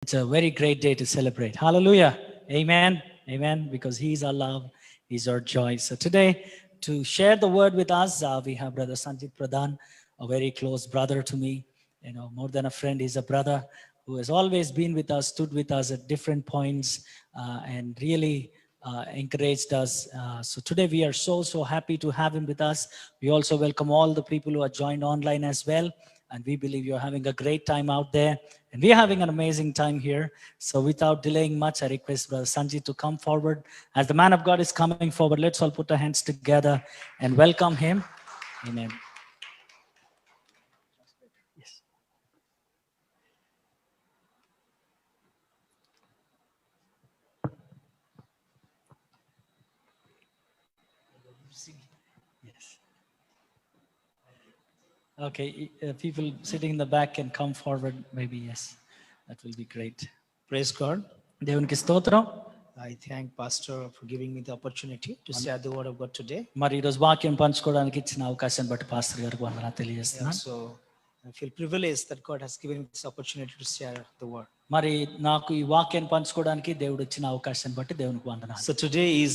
It's a very great day to celebrate. Hallelujah. Amen. Amen. Because He's our love, He's our joy. So today, to share the word with us, we have Brother Sanjit Pradhan, a very close brother to me. More than a friend, he's a brother who has always been with us, stood with us at different points, and really encouraged us. So today we are so happy to have him with us. We also welcome all the people who are joined online as well. And we believe you're having a great time out there. And we're having an amazing time here. So without delaying much, I request Brother Sanjit to come forward. As the man of God is coming forward, let's all put our hands together and welcome him. Amen. Yes. Yes. Okay, people sitting in the back can come forward. Maybe, yes. That will be great. Praise God. దేవునికి స్తోత్రం. I thank Pastor for giving me the opportunity to share the word of God today. మరి ఈరోజు వాక్యం పంచుకోవడానికి ఇచ్చిన అవకాశాన్ని బట్టి pastor గారికి వందనాలు తెలియజేస్తున్నాను. So I feel privileged that God has given me this opportunity to share the word. మరి నాకు ఈ వాక్యాన్ని పంచుకోవడానికి దేవుడు ఇచ్చిన అవకాశాన్ని బట్టి దేవునికి వందనాలు. So today is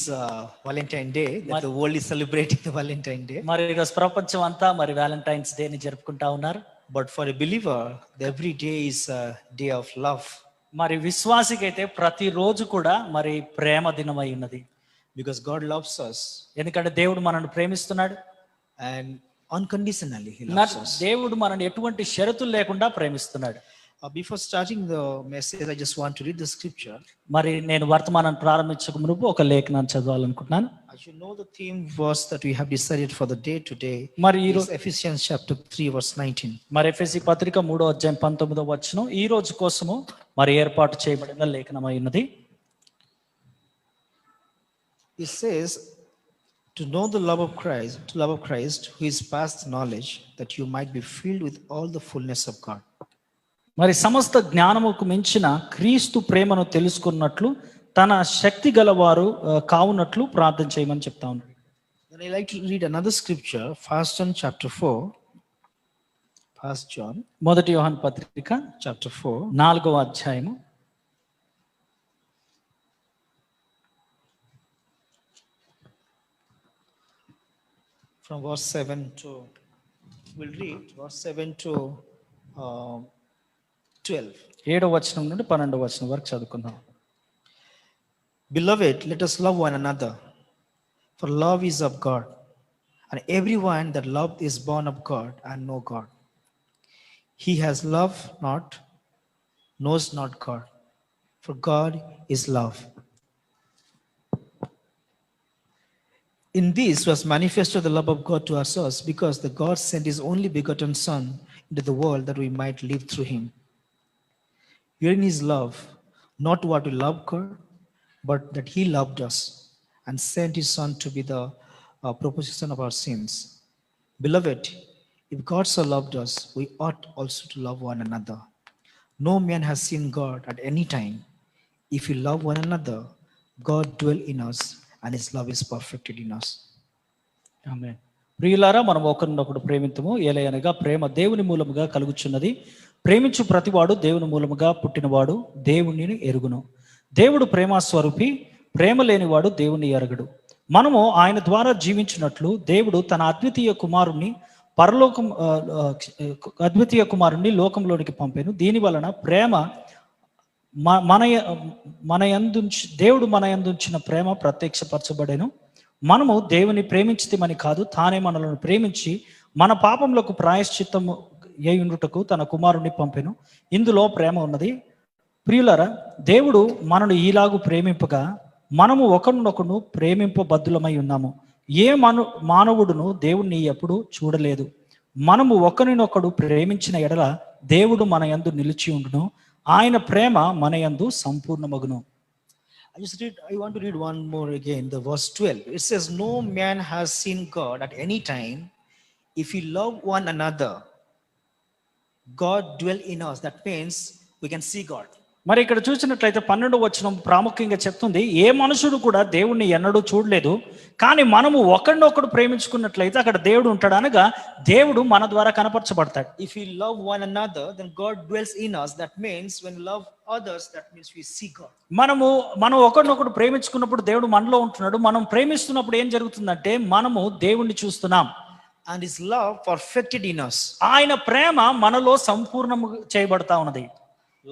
Valentine Day. That the world is celebrating the Valentine Day. మరి ఈరోజు ప్రపంచం అంతా మరి వ్యాలంటైన్స్ డే ని జరుపుకుంటా ఉన్నారు. But for a believer, every day is a day of love. మరి విశ్వాసికైతే ప్రతిరోజు కూడా మరి ప్రేమ దినమై ఉన్నది. Because God loves us. ఎందుకంటే దేవుడు మనల్ని ప్రేమిస్తున్నాడు. And unconditionally he loves us. దేవుడు మనల్ని ఎటువంటి షరతులు లేకుండా ప్రేమిస్తున్నాడు. Before starting the message, I just want to read the scripture. మరి నేను వర్తమానాన్ని ప్రారంభించక మునుపు ఒక లేఖనాన్ని చదవాలనుకుంటున్నాను. As you know, the theme verse that we have decided for the day today is Ephesians chapter 3 verse 19. మరి ఎఫెసీ పత్రిక 3వ అధ్యాయం 19వ వచనం ఈ రోజు కోసము మరి ఏర్పాటు చేయబడిన లేఖనమై ఉన్నది. It says, to know the love of Christ, who is past knowledge, that you might be filled with all the fullness of God. మరి సమస్త జ్ఞానముకు మించిన క్రీస్తు ప్రేమను తెలుసుకున్నట్లు తన శక్తి గలవారు కావునట్లు ప్రార్థన చేయమని చెప్తా ఉన్నాడు. Then I like to read another scripture, 1 John chapter 4. 1 John మొదటి యోహాను పత్రిక chapter 4 4వ అధ్యాయము from verse 7 to we'll read verse 7 to 12. 7వ వచనం నుండి 12వ వచనం వరకు చదువుకుందాం. Beloved, let us love one another, for love is of God, and everyone that loveth is born of God and know God. He has loved not, knows not God, for God is love. In this was manifested the love of God to us, because the God sent his only begotten Son into the world that we might live through him. Herein is love, not what we love God, but that he loved us and sent his Son to be the propitiation of our sins. Beloved, if God so loved us, we ought also to love one another. No man has seen God at any time. If we love one another, God dwells in us, and his love is perfected in us. ఆమేన్. ప్రియులారా, మనం ఒకరినొకడు ప్రేమింతుము, ఏలయనగా ప్రేమ దేవుని మూలముగా కలుగుచున్నది. ప్రేమించు ప్రతివాడు దేవుని మూలముగా పుట్టినవాడు దేవునిని ఎరుగును. దేవుడు ప్రేమ స్వరూపి, ప్రేమ లేనివాడు దేవుని ఎరగడు. మనము ఆయన ద్వారా జీవించినట్లు దేవుడు తన అద్వితీయ కుమారుణ్ణి లోకంలోనికి పంపెను. దీని వలన ప్రేమ దేవుడు మన యందుంచిన ప్రేమ ప్రత్యక్షపరచబడెను. మనము దేవుని ప్రేమించితిమని కాదు, తానే మనలను ప్రేమించి మన పాపములకు ప్రాయశ్చిత్తము అయ్యుండుటకు తన కుమారుణ్ణి పంపెను. ఇందులో ప్రేమ ఉన్నది. ప్రియులారా, దేవుడు మనను ఈలాగు ప్రేమింపగా మనము ఒకరినొకరు ప్రేమింపబద్ధులమై ఉన్నాము. ఏ మానవుడును దేవుణ్ణి ఎప్పుడు చూడలేదు. మనము ఒకరినొకడు ప్రేమించిన ఎడల దేవుడు మన యందు నిలిచి ఉండును, ఆయన ప్రేమ మన యందు సంపూర్ణమగును. I want to read one more again, the verse 12. It says, no man has seen God at any time. If we love one another, God dwell in us. That means we can see God. మరి ఇక్కడ చూసినట్లయితే 12వ వచనం ప్రాముఖ్యంగా చెప్తుంది, ఏ మనుషుడు కూడా దేవుణ్ణి ఎన్నడూ చూడలేదు, కానీ మనము ఒకరినొకడు ప్రేమించుకున్నట్లయితే అక్కడ దేవుడు ఉంటాడు, అనగా దేవుడు మన ద్వారా కనపరచబడతాడు. If we love one another, then God dwells in us. That means when we love others, that means we see God. మనం ఒకరినొకడు ప్రేమించుకున్నప్పుడు దేవుడు మనలో ఉంటున్నాడు. మనం ప్రేమిస్తున్నప్పుడు ఏం జరుగుతుందంటే మనము దేవుణ్ణి చూస్తున్నాం. And His love perfected in us. ఆయన ప్రేమ మనలో సంపూర్ణము చేయబడతా ఉన్నది.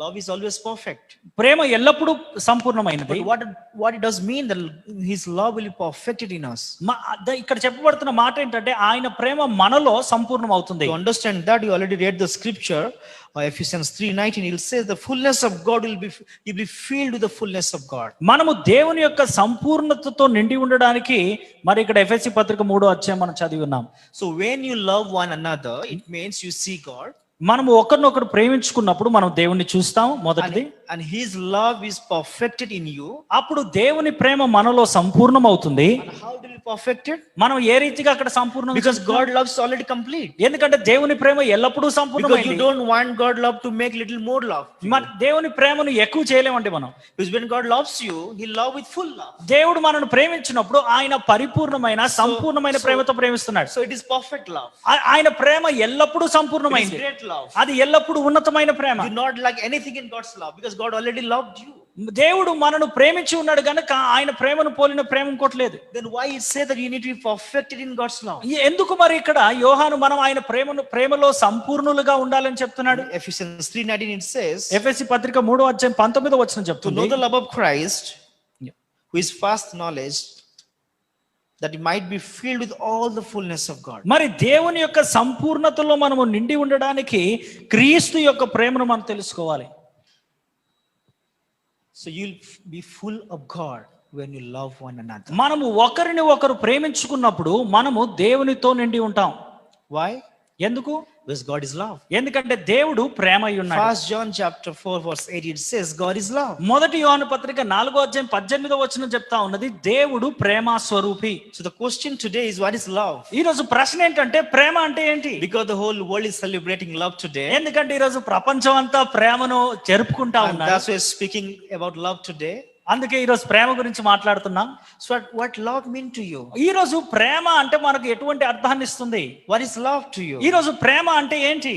Love is always perfect. ప్రేమ ఎల్లప్పుడూ సంపూర్ణమైనది. But what it does mean that His love will be perfected in us. ఇక్కడ చెప్పబడుతున్న మాట ఏంటంటే ఆయన ప్రేమ మనలో సంపూర్ణం అవుతుంది. To understand that, you already read the scripture, Ephesians 3:19. It says the fullness of God will be filled with the fullness of God. మనము దేవుని యొక్క సంపూర్ణతతో నిండి ఉండడానికి మరి ఇక్కడ ఎఫెసీ పత్రిక 3వ అధ్యాయం మనం చదివి ఉన్నాం. So when you love one another, it means you see God. మనము ఒకరినొకరు ప్రేమించుకున్నప్పుడు మనం దేవుణ్ణి చూస్తాం మొదటిది. And His love is perfected in you. అప్పుడు దేవుని ప్రేమ మనలో సంపూర్ణం అవుతుంది. And how do we perfect it? మనం ఏ రీతిగా అక్కడ సంపూర్ణం? Because God loves already complete. ఎందుకంటే దేవుని ప్రేమ ఎల్లప్పుడూ Because సంపూర్ణమైంది. you don't want God love to make little more love. మన దేవుని ప్రేమను ఎక్కువ చేయలేమండి మనం. Because when God loves you, He love with full love. దేవుడు మనల్ని ప్రేమించినప్పుడు ఆయన పరిపూర్ణమైన సంపూర్ణమైన ప్రేమతో ప్రేమిస్తున్నాడు. So it is perfect love. ఆయన ప్రేమ ఎల్లప్పుడూ It is సంపూర్ణమైంది. great love. అది ఎల్లప్పుడూ ఉన్నతమైన ప్రేమ. You not like anything in God's love because God already loved you. దేవుడు మనను ప్రేమించి ఉన్నాడు గనుక ఆయన ప్రేమను పోలిన ప్రేమ ఇంకోటి లేదు. Then why it say that you need to be perfected in God's love? ఎందుకు మరి ఇక్కడ యోహాను మనం ఆయన ప్రేమలో సంపూర్ణులుగా ఉండాలని చెప్తున్నాడు? Ephesians 3:19 it says, ఎఫెసీ పత్రిక 3వ అధ్యాయం 19వ వచనం to చెప్తుంది, know the love of Christ, who is past knowledge, that it might be filled with all the fullness of God. మరి దేవుని యొక్క సంపూర్ణతలో మనము నిండి ఉండడానికి క్రీస్తు యొక్క ప్రేమను మనం తెలుసుకోవాలి. So you'll be full of God when you love one another. మనము ఒకరిని ఒకరు ప్రేమించుకున్నప్పుడు మనము దేవునితో నిండి ఉంటాం. Why? ఎందుకు? Because God is love. ఎందుకంటే దేవుడు ప్రేమ అయి ఉన్నాడు. 1 John chapter 4 verse 8 it says God is love. మొదటి యోహాను పత్రిక 4వ అధ్యాయం 18వ వచనం చెప్తా ఉన్నది, దేవుడు ప్రేమ స్వరూపి. So the question today is, what is love? ఈ రోజు ప్రశ్న ఏంటంటే ప్రేమ అంటే ఏంటి? Because the whole world is celebrating love today. ఎందుకంటే ఈ రోజు ప్రపంచం అంతా ప్రేమను జరుపుకుంటా And ఉన్నారు. that's why we're speaking about love today. అందుకే ఈ రోజు ప్రేమ గురించి మాట్లాడుతున్నాం. So what love mean to you? ఈ రోజు ప్రేమ అంటే మనకు ఎటువంటి అర్థాన్ని ఇస్తుంది? What is love to you? ఈ రోజు ప్రేమ అంటే ఏంటి?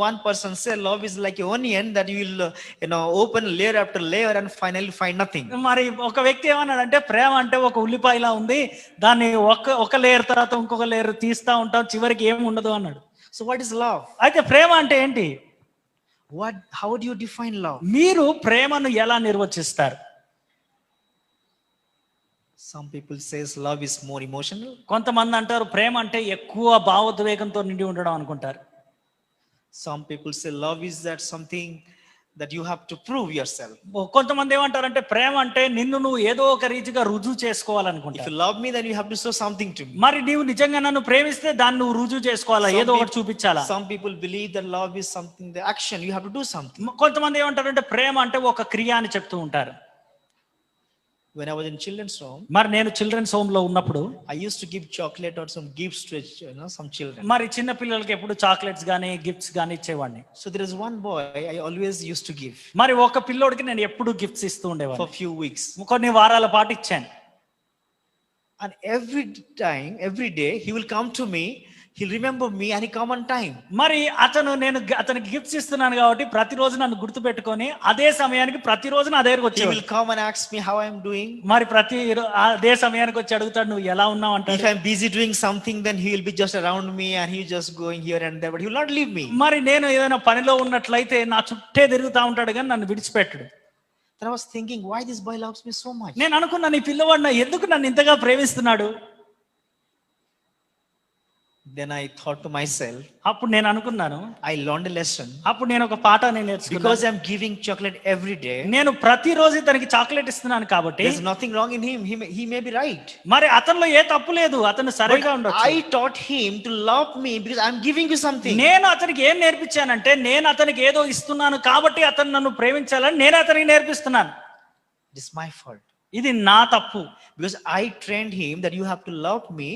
One person said love is like an onion that you will open layer after layer and finally find nothing. మరి ఒక వ్యక్తి ఏమన్నాడంటే ప్రేమ అంటే ఒక ఉల్లిపాయలా ఉంది, దాన్ని ఒక లేయర్ తర్వాత ఇంకొక లేయర్ తీస్తా ఉంటాం, చివరికి ఏమి ఉండదు అన్నాడు. So what is love? అయితే ప్రేమ అంటే ఏంటి? How do you define love? మీరు ప్రేమను ఎలా నిర్వచిస్తారు? Some people says love is more emotional. కొంతమంది అంటారు ప్రేమ అంటే ఎక్కువ భావోద్వేగంతో నిండి ఉండడం అనుకుంటారు. Some people say love is that something that you have to prove yourself. కొంతమంది ఏమంటారంటే ప్రేమ అంటే నిన్ను నువ్వు ఏదో ఒక రీతిగా రుజువు చేసుకోవాలనుకుంటారు. If you love me, then you have to show something to me. మరి నీవు నిజంగా నన్ను ప్రేమిస్తే దాన్ని నువ్వు రుజువు చేసుకోవాలా, ఏదో ఒకటి చూపించాలా. Some people believe that love is something, the action, you have to do something. కొంతమంది ఏమంటారంటే ప్రేమ అంటే ఒక క్రియ అని చెప్తూ ఉంటారు. When I was in children's home, మరి నేను చిల్డ్రన్స్ హోమ్ లో ఉన్నప్పుడు I used to give chocolate or some gifts to some children. మరి చిన్న పిల్లలకి ఎప్పుడు చాక్లెట్స్ గానీ గిఫ్ట్స్ గానీ ఇచ్చేవాడిని. So there is one boy I always used to give. మరి ఒక పిల్లోడికి నేను ఎప్పుడు గిఫ్ట్స్ ఇస్తూ ఉండేవాడిని. For few weeks. కొన్ని వారాల పాటు ఇచ్చాను. And every time, every day he will come to me, he'll remember me and he come on time. మరి నేను అతనికి గిఫ్ట్స్ ఇస్తున్నాను కాబట్టి ప్రతిరోజు నన్ను గుర్తు పెట్టుకొని అదే సమయానికి ప్రతిరోజు నా దగ్గరకు He వచ్చేవాడు. will come and ask me how I am doing. మరి అదే సమయానికి వచ్చి అడుగుతాడు నువ్వు ఎలా ఉన్నావు అంటాడు. If I am busy doing something, then he will be just around me and he will just going here and there, but he will not leave me. మరి నేను ఏదైనా పనిలో ఉన్నట్లయితే నా చుట్టే తిరుగుతా ఉంటాడు కానీ నన్ను విడిచిపెట్టడు. Then I was thinking, why this boy loves me so much? నేను అనుకున్నాను ఈ పిల్లవాడు ఎందుకు నన్ను ఇంతగా ప్రేమిస్తున్నాడు. Then I thought to myself, అప్పుడు నేను అనుకున్నాను, I learned a lesson. అప్పుడు నేను ఒక పాఠాన్ని నేర్చుకున్నాను. Because I am giving chocolate every day, నేను ప్రతిరోజు తనకి చాక్లెట్ ఇస్తున్నాను కాబట్టి there's nothing wrong in him. He may be right. మరి అతనిలో ఏ తప్పు లేదు, అతను సరిగా ఉండొచ్చు. I taught him to love me because I'm giving you something. నేను అతనికి ఏం నేర్పించానంటే నేను అతనికి ఏదో ఇస్తున్నాను కాబట్టి అతను నన్ను ప్రేమించాలని నేను అతనికి నేర్పిస్తున్నాను. It is my fault. ఇది నా తప్పు. Because I trained him that you have to love me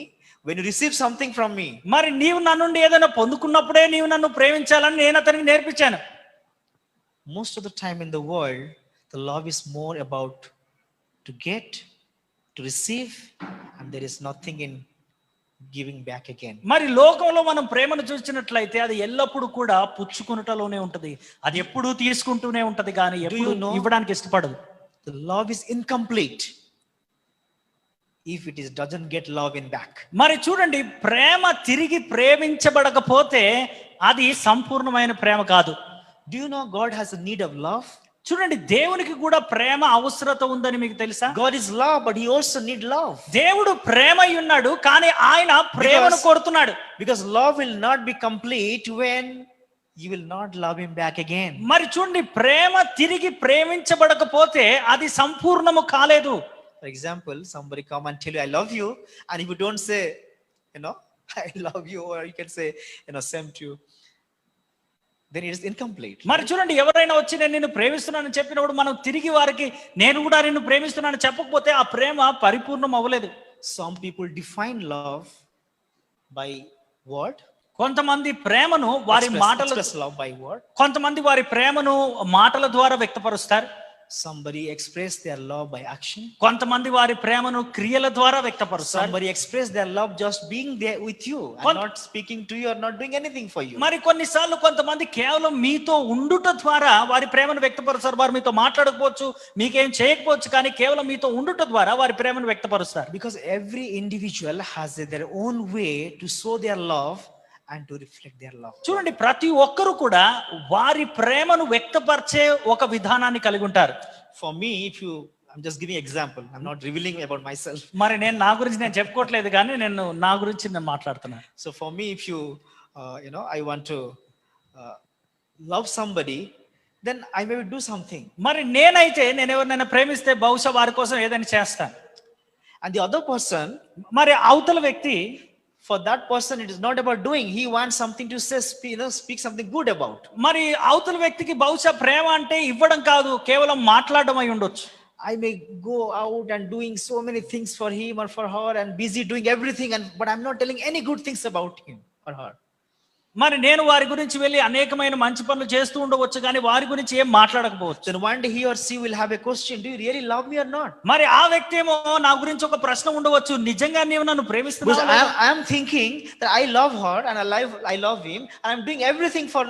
when you receive something from me. మరి నీవు నా నుండి ఏదైనా పొందుకున్నప్పుడే నీవు నన్ను ప్రేమించాలని నేను అతనికి నేర్పించాను. Most of the time in the world, The love is more about to get, to receive, and there is nothing in giving back again. మరి లోకంలో మనం ప్రేమను చూసినట్లయితే అది ఎల్లప్పుడూ కూడా పుచ్చుకునుటలోనే ఉంటది. అది ఎప్పుడూ తీసుకుంటూనే ఉంటది కానీ ఎప్పుడూ ఇవ్వడానికి ఇష్టపడదు. The love is incomplete if it doesn't get love in back. మరి చూడండి, ప్రేమ తిరిగి ప్రేమించబడకపోతే అది సంపూర్ణమైన ప్రేమ కాదు. Do you know God has a need of love? చూడండి, దేవునికి కూడా ప్రేమ అవసరత ఉందని మీకు తెలుసా? God is love, but he also need love. దేవుడు ప్రేమ ఉన్నాడు కానీ ఆయన ప్రేమను కోరుతున్నాడు. Because love will not be complete when you will not love him back again. మరి చూడండి, ప్రేమ తిరిగి ప్రేమించబడకపోతే అది సంపూర్ణము కాలేదు. For example, somebody come and tell you I love you, and if you don't say, I love you, or you can say, same to you, then it is incomplete. మరి చూడండి, ఎవరైనా వచ్చి నేను నిన్ను ప్రేమిస్తున్నానని చెప్పినప్పుడు మనం తిరిగి వారికి నేను కూడా నిన్ను ప్రేమిస్తున్నానని చెప్పకపోతే ఆ ప్రేమ పరిపూర్ణం అవ్వలేదు. Some people define love by word. కొంతమంది ప్రేమను వారి మాటల love by word. కొంతమంది వారి ప్రేమను మాటల ద్వారా వ్యక్తపరుస్తారు. Somebody express their love by action. కొంతమంది వారి ప్రేమను క్రియల ద్వారా వ్యక్తపరుస్తారు. Somebody express their love just being there with you and not speaking to you or not doing anything for you. మరి కొన్నిసార్లు కొంతమంది కేవలం మీతో ఉండుట ద్వారా వారి ప్రేమను వ్యక్తపరుస్తారు. వారు మీతో మాట్లాడకపోవచ్చు, మీకేం చేయకపోవచ్చు, కానీ కేవలం మీతో ఉండుట ద్వారా వారి ప్రేమను వ్యక్తపరుస్తారు. Because every individual has their own way to show their love and to reflect their love. చూడండి, ప్రతి ఒక్కరు కూడా వారి ప్రేమను వ్యక్తపరిచే ఒక విధానాన్ని కలిగి ఉంటారు. For me, I'm just giving example, I'm not revealing about myself. మరి నేను నా గురించి నేను చెప్పుకోవట్లేదు కానీ నేను నా గురించి నేను మాట్లాడుతున్నాను. So for me, if I want to love somebody, then I may do something. మరి నేనైతే నేను ఎవరినైనా ప్రేమిస్తే బహుశా వారి కోసం ఏదైనా చేస్తాను. And the other person, మరి అవతల వ్యక్తి, for that person it is not about doing, he wants something to say, speak something good about. మరి అవతల వ్యక్తికి బహుశా ప్రేమ అంటే ఇవ్వడం కాదు, కేవలం మాట్లాడడం అయి ఉండొచ్చు. I may go out and doing so many things for him or for her and busy doing everything, but I'm not telling any good things about him or her. మరి నేను వారి గురించి వెళ్ళి అనేకమైన మంచి పనులు చేస్తూ ఉండవచ్చు కానీ వారి గురించి ఏం మాట్లాడకపోవచ్చు. Then one day he or she will have a question, do you really love me or not? మరి ఆ వ్యక్తి ఏమో నా గురించి ఒక ప్రశ్న ఉండవచ్చు, నిజంగా నీవు నన్ను ప్రేమిస్తున్నావా? Because I am thinking that I love her and I love him and I'm doing everything for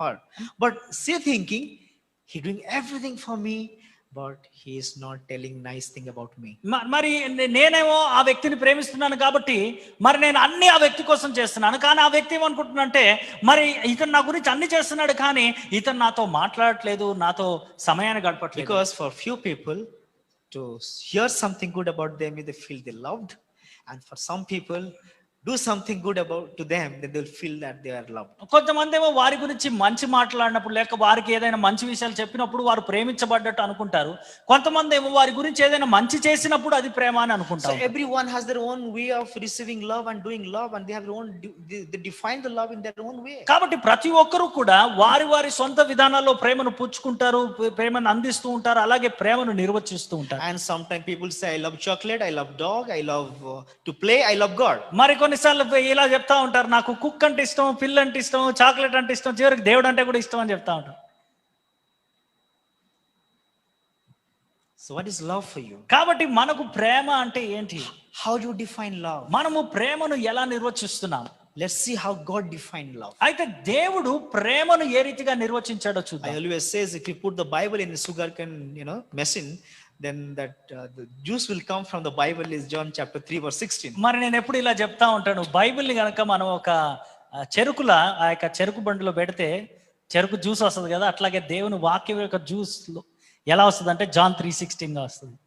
her, but she thinking he doing everything for me but he is not telling nice thing about me. మరి నేనేమో ఆ వ్యక్తిని ప్రేమిస్తున్నాను కాబట్టి మరి నేను అన్ని ఆ వ్యక్తి కోసం చేస్తున్నాను, కానీ ఆ వ్యక్తి ఏమనుకుంటున్నానంటే మరి ఇతను నా గురించి అన్ని చేస్తున్నాడు కానీ ఇతను నాతో మాట్లాడట్లేదు, నాతో సమయాన్ని గడపట్లేదు. Because for few people to hear something good about them, they feel they loved, and for some people do something good about to them, then they'll feel that they are loved. కొంతమంది ఏమో వారి గురించి మంచి మాట్లాడినప్పుడు లేక వారికి ఏదైనా మంచి విషయాలు చెప్పినప్పుడు వారు ప్రేమించబడ్డట్టు అనుకుంటారు. కొంతమంది ఏమో వారి గురించి ఏదైనా మంచి చేసినప్పుడు అది ప్రేమ అని అనుకుంటారు. So everyone has their own way of receiving love and doing love, and they have their own they define the love in their own way. కాబట్టి ప్రతి ఒక్కరు కూడా వారి వారి సొంత విధానాల్లో ప్రేమను పుచ్చుకుంటారు, ప్రేమను అందిస్తూ ఉంటారు, అలాగే ప్రేమను నిర్వచిస్తూ ఉంటారు. And sometimes people say I love chocolate, I love dog, I love to play, I love God. మరి కొన్నిసార్లు ఇలా చెప్తా ఉంటారు, నాకు కుక్ అంటే ఇష్టం, పిల్ల అంటే ఇష్టం, చాక్లెట్ అంటే ఇష్టం, చివరికి దేవుడు అంటే కూడా ఇష్టం అని చెప్తా ఉంటారు. So what is love for you? కాబట్టి మనకు ప్రేమ అంటే ఏంటి? How do you define love? మనము ప్రేమను ఎలా నిర్వచిస్తున్నాం? Let's see how God defined love. అయితే దేవుడు ప్రేమను ఏ రీతిగా నిర్వచించాడో చూద్దాం. I always says if you put the Bible in a sugarcane, machine, then that the juice will come from the Bible is John chapter 3 verse 16. మరి నేను ఎప్పుడు ఇలా చెప్తా ఉంటాను, బైబిల్ని కనుక మనం ఒక చెరుకుల ఆ యొక్క చెరుకు బండిలో పెడితే చెరుకు జ్యూస్ వస్తుంది కదా, అట్లాగే దేవుని వాక్యం యొక్క జ్యూస్ ఎలా వస్తుంది అంటే జాన్ 3:16 వస్తుంది.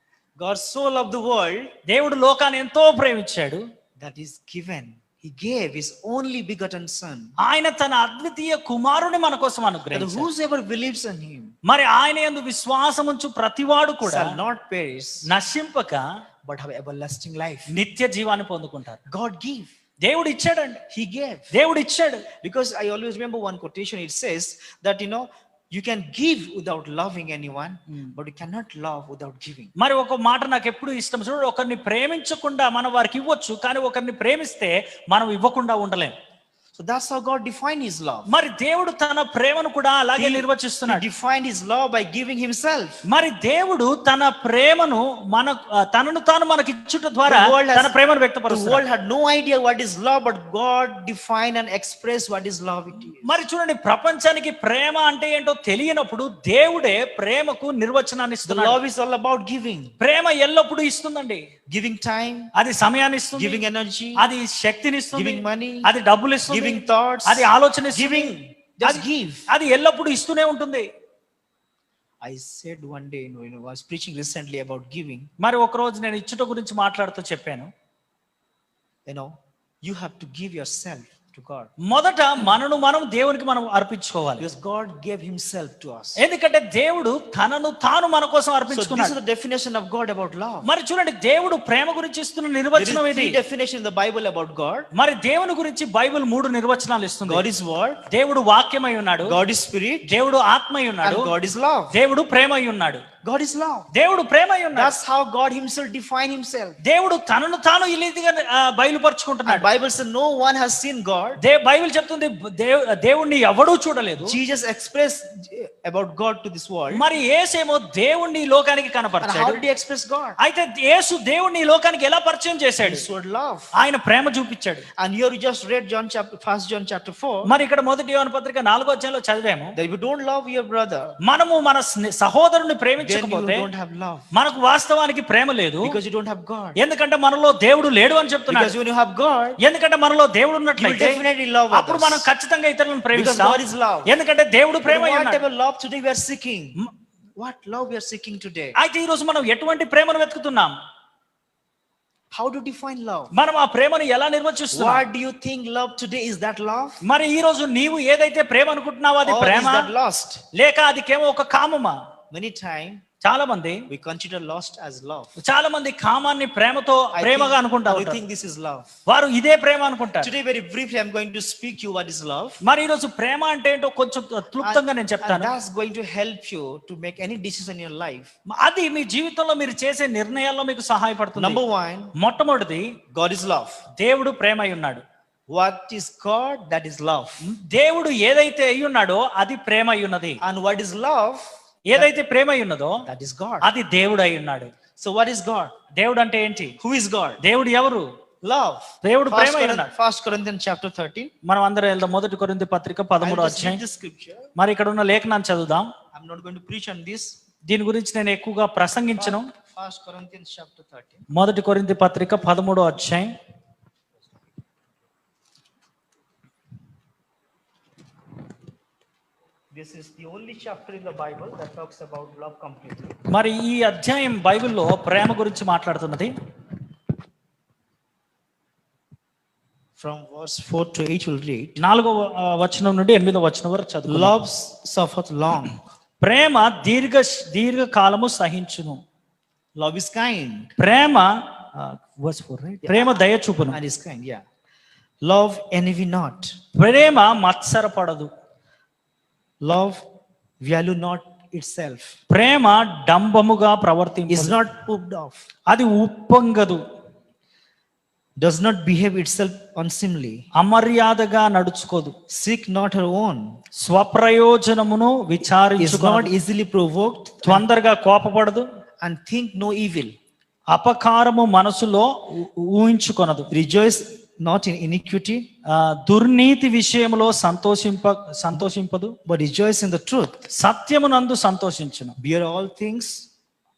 God so loved the world, దేవుడు లోకాన్ని ఎంతో ప్రేమించాడు, that is given, he gave his only begotten son, ఆయన తన అద్వితీయ కుమారుని మన కోసం అనుగ్రహించాడు. that whosoever believes in him, మరి ఆయన యందు విశ్వాసముంచు ప్రతివాడు కూడా shall not perish నశింపక but have everlasting life. నిత్య జీవాన్ని పొందుకుంటారు. God gave, దేవుడు ఇచ్చాడండి, he gave, దేవుడు ఇచ్చాడు. because I always remember one quotation, it says that you can give without loving anyone, but you cannot love without giving. మరి ఒక మాట నాకు ఎప్పుడు ఇష్టం, చూడు, ఒకరిని ప్రేమించకుండా మనం వారికి ఇవ్వచ్చు, కానీ ఒకరిని ప్రేమిస్తే మనం ఇవ్వకుండా ఉండలేం. So that's how God defined his love. మరి దేవుడు తన ప్రేమను కూడా అలాగే He నిర్వచిస్తున్నాడు. defined his love by giving himself. మరి దేవుడు తన ప్రేమను తనను తాను మనకి ఇచ్చుట ద్వారా The world has- తన ప్రేమను The వ్యక్తపరుస్తున్నాడు. world had no idea what is love, but God defined and expressed what is love it is. మరి చూడండి, ప్రపంచానికి ప్రేమ అంటే ఏంటో తెలియనప్పుడు దేవుడే ప్రేమకు నిర్వచనాన్ని The ఇస్తున్నాడు. love is all about giving. ప్రేమ ఎల్లప్పుడూ ఇస్తుందండి. Giving time, అది సమయాన్ని ఇస్తుంది, giving energy, అది శక్తిని ఇస్తుంది, giving money, అది డబ్బులు ఇస్తుంది, giving thoughts, అది ఆలోచన ఇస్తుంది. giving. Just give. అది ఎల్లప్పుడూ ఇస్తూనే ఉంటుంది. I said one day, I was preaching recently about giving. మరి ఒక రోజు నేను ఇచ్చుట గురించి మాట్లాడుతూ చెప్పాను. You have to give yourself to God. మొదట మనం దేవునికి మనం అర్పించుకోవాలి. Because God gave himself to us. ఎందుకంటే దేవుడు తనను తాను మన కోసం So this అర్పించుకున్నాడు. is the definition of God about love. మరి చూడండి, దేవుడు ప్రేమ గురించి ఇస్తున్న There is నిర్వచనం ఇది. 3 definitions in the Bible about God. మరి దేవుని గురించి బైబిల్ 3 నిర్వచనాలు ఇస్తుంది. God is word, దేవుడు వాక్యమై ఉన్నాడు, God is spirit, దేవుడు ఆత్మై and ఉన్నాడు, God is love. దేవుడు ప్రేమై ఉన్నాడు. God is love. దేవుడు ప్రేమై ఉన్నాడు. That's how God himself defined himself. దేవుడు తనను తాను ఈ రీతిగా And బయలుపరుచుకుంటున్నాడు. Bible says no one has seen God. Bible చెప్తుంది దేవుణ్ణి ఎవడూ చూడలేదు. Jesus expressed about God to this world. మరి యేసేమో దేవుణ్ణి ఈ లోకానికి And how కనపరిచాడు. did he express God? అయితే యేసు దేవుణ్ణి ఈ లోకానికి ఎలా పరిచయం చేశాడు? This word love. ఆయన ప్రేమ చూపించాడు. And here you just read 1 John chapter 4. మరి ఇక్కడ మొదటి యోహాను పత్రిక 4వ అధ్యాయంలో చదివాము, That if you don't love your brother, మనము మన సహోదరుని then you ప్రేమించకపోతే don't have love. మనకు వాస్తవానికి ప్రేమ లేదు. Because you don't have God. ఎందుకంటే మనలో దేవుడు లేడు అని చెప్తున్నాడు. Because when you have God, ఎందుకంటే మనలో దేవుడు you will ఉన్నట్లయితే definitely love అప్పుడు మనం others. ఖచ్చితంగా ఇతరులను Because ప్రేమిస్తాం. God is love. ఎందుకంటే దేవుడు ప్రేమ But అయి ఉన్నాడు. whatever love today we are seeking, what love we are seeking today? అయితే ఈ రోజు మనం ఎటువంటి ప్రేమను వెతుకుతున్నాం? How to define love? మనం ఆ ప్రేమను ఎలా నిర్వచిస్తున్నాం? What do you think love today is? That love? మరి ఈ రోజు నీవు ఏదైతే ప్రేమ అనుకుంటున్నావో అది Or is Prema that lust? లేక అది కేవలం ఒక కామమా? Many times చాలా మంది we consider lust as love. చాలా మంది కామాన్ని ప్రేమతో ప్రేమగా అనుకుంటా I ఉంటారు. think this is love. వారు ఇదే ప్రేమ అనుకుంటారు. Today very briefly I'm going to speak you what is love. మరి ఈ రోజు ప్రేమ అంటే ఏంటో కొంచెం క్లుప్తంగా నేను And చెప్తాను. that's going to help you to make any decision in your life. అది మీ జీవితంలో మీరు చేసే నిర్ణయాల్లో మీకు సహాయపడుతుంది. Number 1, మొట్టమొదటిది, God is love. దేవుడు ప్రేమ అయి ఉన్నాడు. What is God? That is love. దేవుడు ఏదైతే అయి ఉన్నాడో అది ప్రేమ అయి ఉన్నది. And what is love? ఏదైతే ప్రేమ అయి ఉన్నదో That is God. అది దేవుడు అయి ఉన్నాడు. So what is God? దేవుడు అంటే ఏంటి? Who is God? దేవుడు ఎవరు? Love. దేవుడు ప్రేమ అయి ఉన్నాడు. 1 Corinthians chapter 13. మనం అందరం వెళ్దాం. 1 కొరింథీ పత్రిక 13వ I'll just read అధ్యాయం. the scripture. మరి ఇక్కడ ఉన్న లేఖనాన్ని చదువుదాం. I'm not going to preach on this. దీని గురించి నేను ఎక్కువగా ప్రసంగించను. 1 Corinthians chapter 13. 1 కొరింథీ పత్రిక 13వ అధ్యాయం. This is the only chapter in the Bible that talks about love completely. మరి ఈ అధ్యాయం బైబిల్లో ప్రేమ గురించి మాట్లాడుతున్నది. From verse 4 to 8 we'll read. 4వ వచనం నుండి 8వ వచనం వరకు చదువు. Love suffereth long. ప్రేమ దీర్ఘ కాలము సహించును. Love is kind. Prema verse 4, right? ప్రేమ దయ చూపును. And is kind, yeah. Love envy not. Prema మత్సరపడదు. Love value not itself. Prema డంబముగా Is ప్రవర్తించదు. not puffed off. అది ఉప్పొంగదు. Does not behave itself unseemly. అమర్యాదగా నడుచుకోదు. Seek not her own. స్వప్రయోజనమును Is విచారించుకోదు. not easily provoked. తొందరగా కోపపడదు. And think no evil. అపకారము మనసులో ఊహించుకొనదు. Rejoice not in iniquity. దుర్నీతి విషయంలో సంతోషింపదు. But rejoice in the truth. సత్యమునందు సంతోషించును. Bear all things.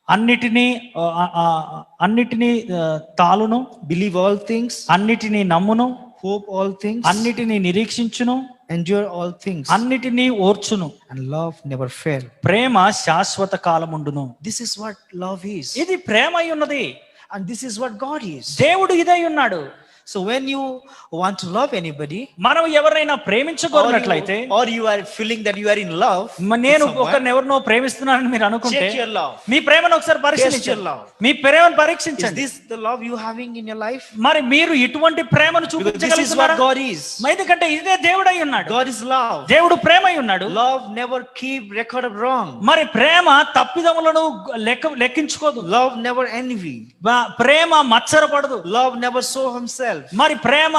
అన్నిటినీ తాలును. Believe all things. అన్నిటినీ నమ్మును. Hope all things. అన్నిటినీ నిరీక్షించును. Endure all things. అన్నిటినీ ఓర్చును. And love never fail. ప్రేమ శాశ్వత కాలముండును. This is what love is. ఇది ప్రేమ అయి ఉన్నది. And this is what God is. దేవుడు ఇదై ఉన్నాడు. So when you want to love anybody, మనం ఎవరైనా ప్రేమించగోరినట్లయితే, or you are feeling that you are in love, నేను with someone, ఒకరిని ఎవరినో ప్రేమిస్తున్నానని మీరు అనుకుంటే check your love. మీ ప్రేమను ఒకసారి పరీక్షించండి. Test your love. మీ ప్రేమను Is పరీక్షించండి. this the love you having in your life? మరి మీరు ఇటువంటి ప్రేమను Because this is what చూపించగలుగుతున్నారా? God is. ఎందుకంటే ఇదే దేవుడై ఉన్నాడు. God is love. దేవుడు ప్రేమై ఉన్నాడు. Love never keep record of wrong. మరి ప్రేమ తప్పిదములను లెక్కించుకోదు. Love never envy. ప్రేమ మత్సరపడదు. Love never show himself. self. మరి ప్రేమ